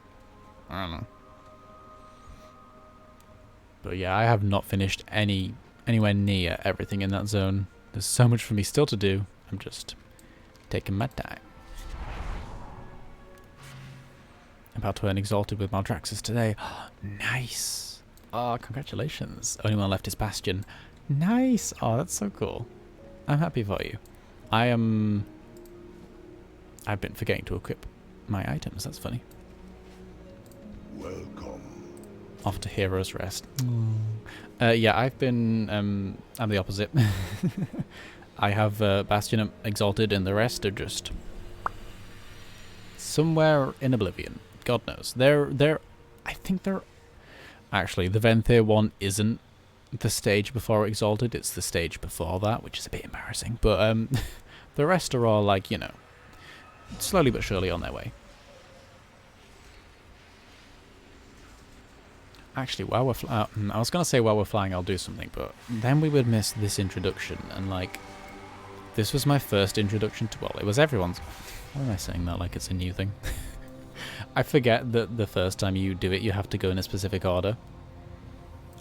I don't know. But yeah, I have not finished anywhere near everything in that zone. There's so much for me still to do. I'm just taking my time. About to earn Exalted with Maldraxxus today. Nice. Oh, congratulations. Only one left is Bastion. Nice. Oh, that's so cool. I'm happy for you. I've been forgetting to equip my items. That's funny. Welcome. Off to Hero's Rest. Yeah, I've been... I'm the opposite. I have Bastion Exalted, and the rest are just... somewhere in oblivion. God knows. I think they're... Actually, the Venthyr one isn't the stage before Exalted. It's the stage before that, which is a bit embarrassing. But the rest are all, like, you know, slowly but surely on their way. Actually, while we're I was going to say while we're flying I'll do something, but then we would miss this introduction, and like, this was my first introduction to, well, it was everyone's, why am I saying that like it's a new thing? I forget that the first time you do it, you have to go in a specific order.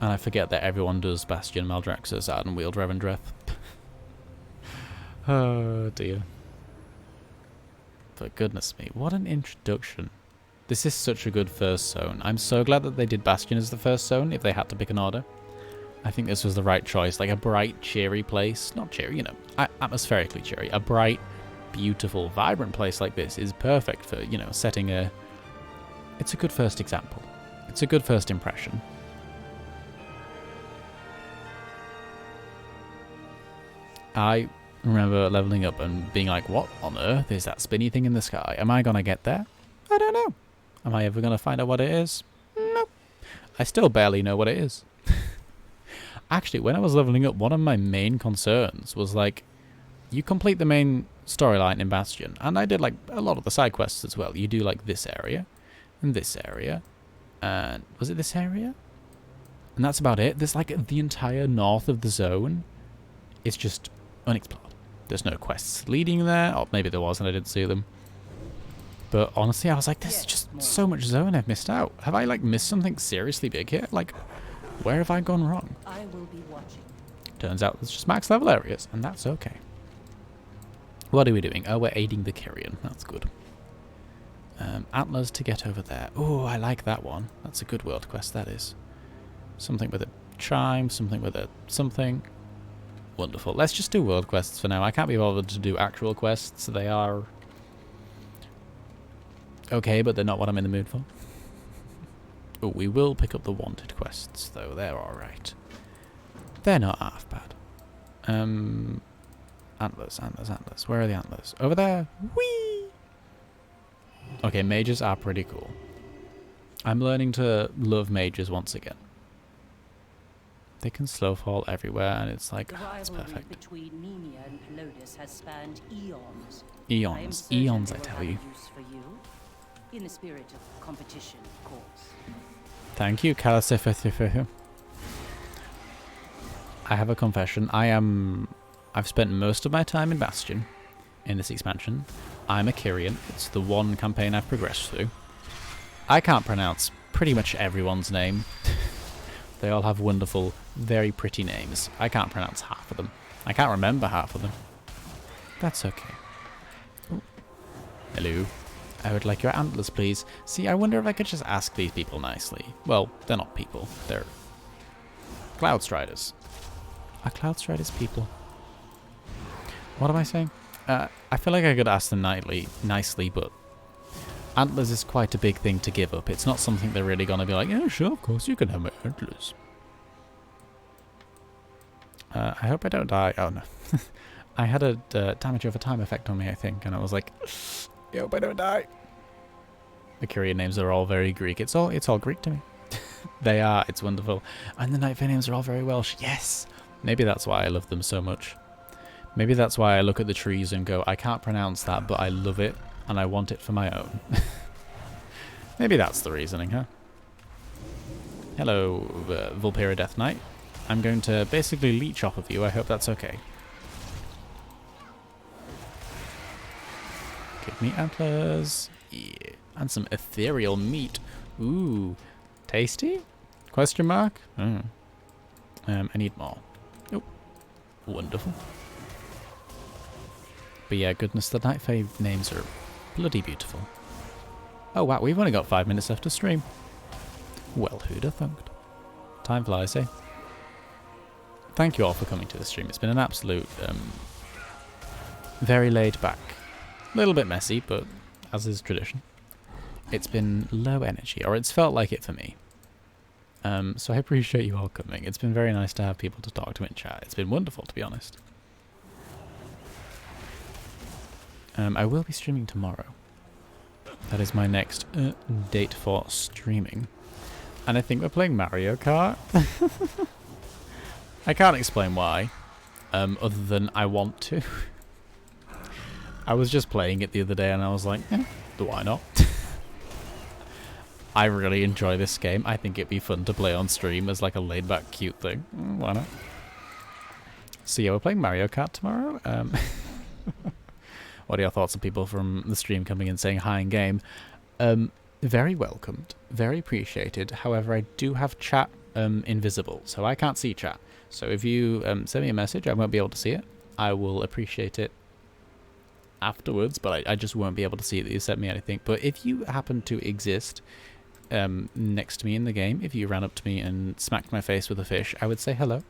And I forget that everyone does Bastion, Maldraxxus, Ardenweald, Revendreth. Oh dear. For goodness me, what an introduction. This is such a good first zone. I'm so glad that they did Bastion as the first zone, if they had to pick an order. I think this was the right choice. Like a bright, cheery place. Not cheery, you know, atmospherically cheery. A bright, beautiful, vibrant place like this is perfect for, you know, setting a... It's a good first example. It's a good first impression. I remember leveling up and being like, what on earth is that spinny thing in the sky? Am I going to get there? I don't know. Am I ever going to find out what it is? Nope. I still barely know what it is. Actually, when I was leveling up, one of my main concerns was like, you complete the main storyline in Bastion, and I did like a lot of the side quests as well. You do like this area, and this area, and was it this area? And that's about it. There's like the entire north of the zone is just unexplored. There's no quests leading there, or maybe there was and I didn't see them. But honestly, I was like, there's just so much zone I've missed out. Have I like missed something seriously big here? Like, where have I gone wrong? I will be watching. Turns out there's just max level areas, and that's okay. What are we doing? Oh, we're aiding the Kyrian. That's good. Antlers to get over there. Oh, I like that one. That's a good world quest, that is. Something with a chime, something with a something. Wonderful. Let's just do world quests for now. I can't be bothered to do actual quests. They are okay, but they're not what I'm in the mood for. Oh, we will pick up the wanted quests, though. They're alright. They're not half bad. Antlers, antlers, antlers. Where are the antlers? Over there. Whee! Okay, mages are pretty cool. I'm learning to love mages once again. They can slow fall everywhere, and it's like, The oh, it's rivalry perfect. between Mimia and Pelodus has spanned eons. Eons. I am Eons, I certain they will tell have you. use for you, in the spirit of competition, of course. Thank you, Kalasif. I have a confession. I've spent most of my time in Bastion, in this expansion. I'm a Kyrian. It's the one campaign I've progressed through. I can't pronounce pretty much everyone's name. They all have wonderful, very pretty names. I can't pronounce half of them. I can't remember half of them. That's okay. Ooh. Hello. I would like your antlers, please. See, I wonder if I could just ask these people nicely. Well, they're not people. They're Cloud Striders. Are Cloud Striders people? What am I saying? I feel like I could ask them nicely, but antlers is quite a big thing to give up. It's not something they're really going to be like, yeah, sure, of course, you can have my antlers. I hope I don't die. Oh, no. I had a damage over time effect on me, I think, and I was like, I hope I don't die. The Kyrian names are all very Greek. It's all Greek to me. They are. It's wonderful. And the Night Fae names are all very Welsh. Yes! Maybe that's why I love them so much. Maybe that's why I look at the trees and go, I can't pronounce that, but I love it, and I want it for my own. Maybe that's the reasoning, huh? Hello, Vulpera Death Knight. I'm going to basically leech off of you. I hope that's okay. Give me antlers. Yeah. And some ethereal meat. Ooh. Tasty? Question mark? I need more. Oh. Wonderful. But yeah, goodness, the Night Fae names are bloody beautiful. Oh wow, we've only got 5 minutes left to stream. Well, who'd have thunked? Time flies, eh? Thank you all for coming to the stream. It's been an absolute, very laid back. A little bit messy, but as is tradition. It's been low energy, or it's felt like it for me. So I appreciate you all coming. It's been very nice to have people to talk to in chat. It's been wonderful, to be honest. I will be streaming tomorrow. That is my next date for streaming. And I think we're playing Mario Kart. I can't explain why, other than I want to. I was just playing it the other day and I was like, why not? I really enjoy this game. I think it'd be fun to play on stream as like a laid-back, cute thing. Why not? So yeah, we're playing Mario Kart tomorrow. What are your thoughts on people from the stream coming in saying hi in game? very welcomed, very appreciated. However, I do have chat invisible, so I can't see chat. So if you send me a message, I won't be able to see it. I will appreciate it afterwards, but I just won't be able to see that you sent me anything. But if you happen to exist next to me in the game, if you ran up to me and smacked my face with a fish, I would say hello.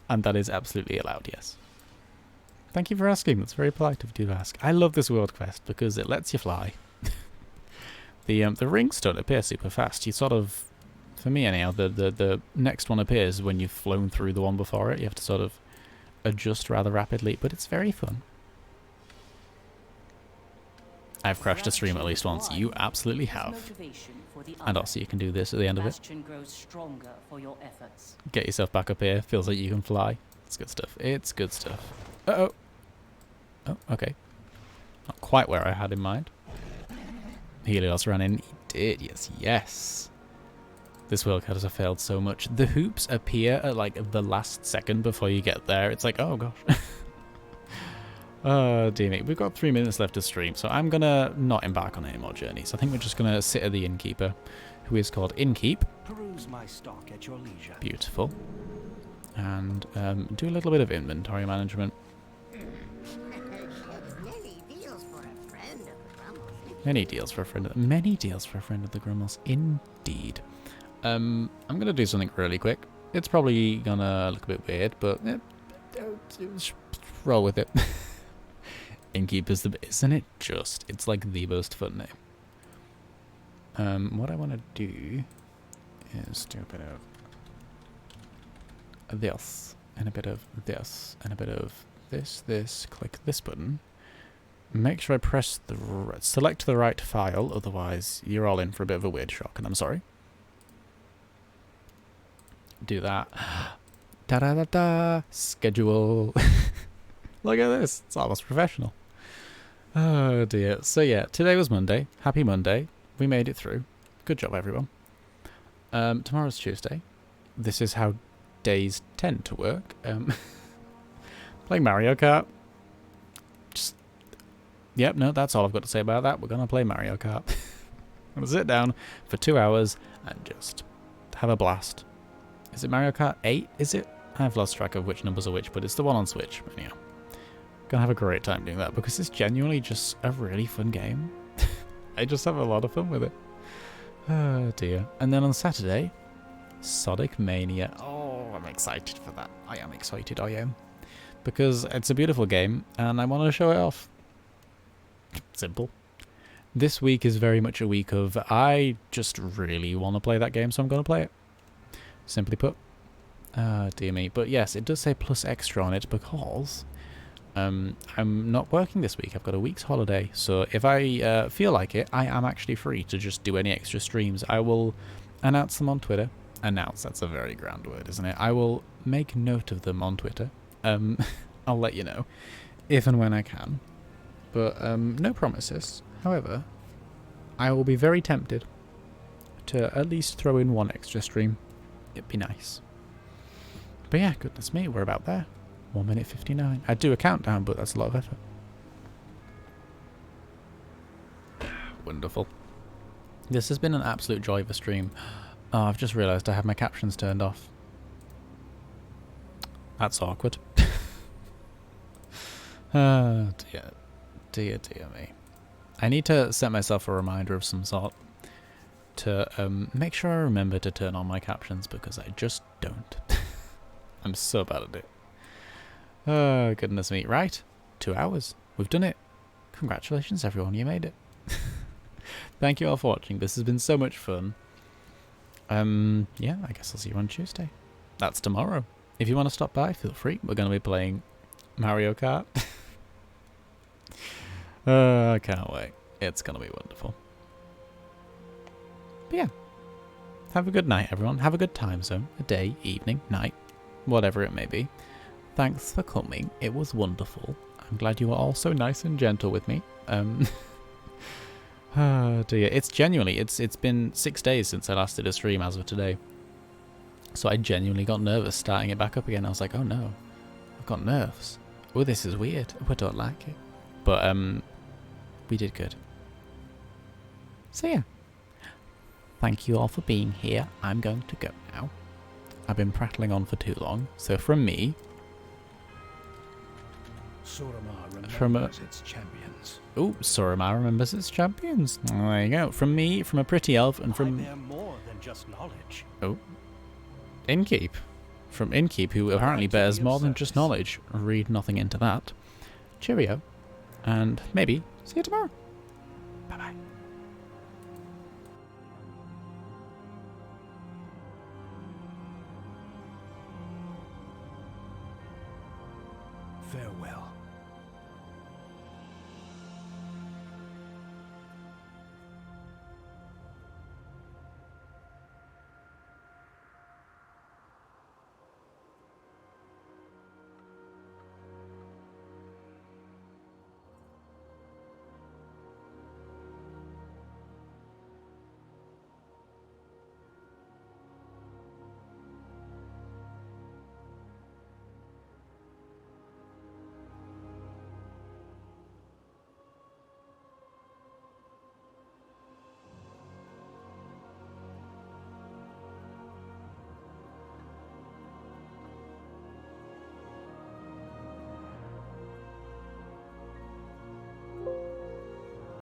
And that is absolutely allowed, yes. Thank you for asking. That's very polite of you to ask. I love this world quest because it lets you fly. The rings don't appear super fast. You sort of, for me anyhow, the next one appears when you've flown through the one before it. You have to sort of adjust rather rapidly, but it's very fun. I've crashed a stream at least once. You absolutely have. And also you can do this at the end of it. Get yourself back up here. Feels like you can fly. It's good stuff. It's good stuff. Uh-oh. Oh, okay. Not quite where I had in mind. Helios ran in. He did. Yes, yes. This world has failed so much. The hoops appear at like the last second before you get there. It's like, oh gosh. Oh dear me. We've got 3 minutes left to stream, so I'm gonna not embark on any more journeys. I think we're just gonna sit at the innkeeper, who is called Innkeep. Peruse my stock at your leisure. Beautiful. And do a little bit of inventory management. Many deals for a friend of the Grummels. Indeed. I'm gonna do something really quick. It's probably gonna look a bit weird, but roll with it. Innkeep is isn't it just? It's like the most fun name. What I want to do is do a bit of this, and a bit of this, and a bit of this. Click this button. Make sure I press select the right file, otherwise you're all in for a bit of a weird shock, and I'm sorry. Do that. Da da da da. Schedule. Look at this. It's almost professional. Oh dear. So yeah, today was Monday. Happy Monday. We made it through. Good job, everyone. Tomorrow's Tuesday. This is how days tend to work. Playing Mario Kart. Just. Yep, no, that's all I've got to say about that. We're going to play Mario Kart. I'm going to sit down for 2 hours and just have a blast. Is it Mario Kart 8? Is it? I've lost track of which numbers are which, but it's the one on Switch. Anyhow. Gonna have a great time doing that because it's genuinely just a really fun game. I just have a lot of fun with it. Oh dear. And then on Saturday, Sonic Mania. Oh, I'm excited for that. I am excited, I am. Because it's a beautiful game and I want to show it off. Simple. This week is very much a week of I just really want to play that game, so I'm going to play it. Simply put. Ah, dear me. But yes, it does say plus extra on it because I'm not working this week. I've got a week's holiday. So if I feel like it, I am actually free to just do any extra streams. I will announce them on Twitter. Announce, that's a very grand word, isn't it? I will make note of them on Twitter. I'll let you know if and when I can. But no promises. However, I will be very tempted to at least throw in one extra stream. It'd be nice. But yeah, goodness me, we're about there. 1 minute 59. I'd do a countdown, but that's a lot of effort. Wonderful. This has been an absolute joy of a stream. Oh, I've just realised I have my captions turned off. That's awkward. Oh, dear. Dear me. I need to set myself a reminder of some sort to make sure I remember to turn on my captions because I just don't. I'm so bad at it. Oh, goodness me. Right. 2 hours. We've done it. Congratulations, everyone. You made it. Thank you all for watching. This has been so much fun. Yeah, I guess I'll see you on Tuesday. That's tomorrow. If you want to stop by, feel free. We're going to be playing Mario Kart. I can't wait. It's going to be wonderful. But yeah. Have a good night, everyone. Have a good time zone. A day, evening, night, whatever it may be. Thanks for coming. It was wonderful. I'm glad you were all so nice and gentle with me. Oh dear. It's genuinely, it's been 6 days since I last did a stream as of today. So I genuinely got nervous starting it back up again. I was like, oh no, I've got nerves. Oh, this is weird. Oh, I don't like it. But we did good. So yeah, thank you all for being here. I'm going to go now. I've been prattling on for too long. So from me, Suramar From a- remembers its champions. oh, Suramar remembers its champions. There you go. From me, from a pretty elf, and I from bear more than just knowledge. Inkeep. From Inkeep, who apparently to bears be of more than just service. knowledge. Read nothing into that. Cheerio, and maybe see you tomorrow. Bye bye.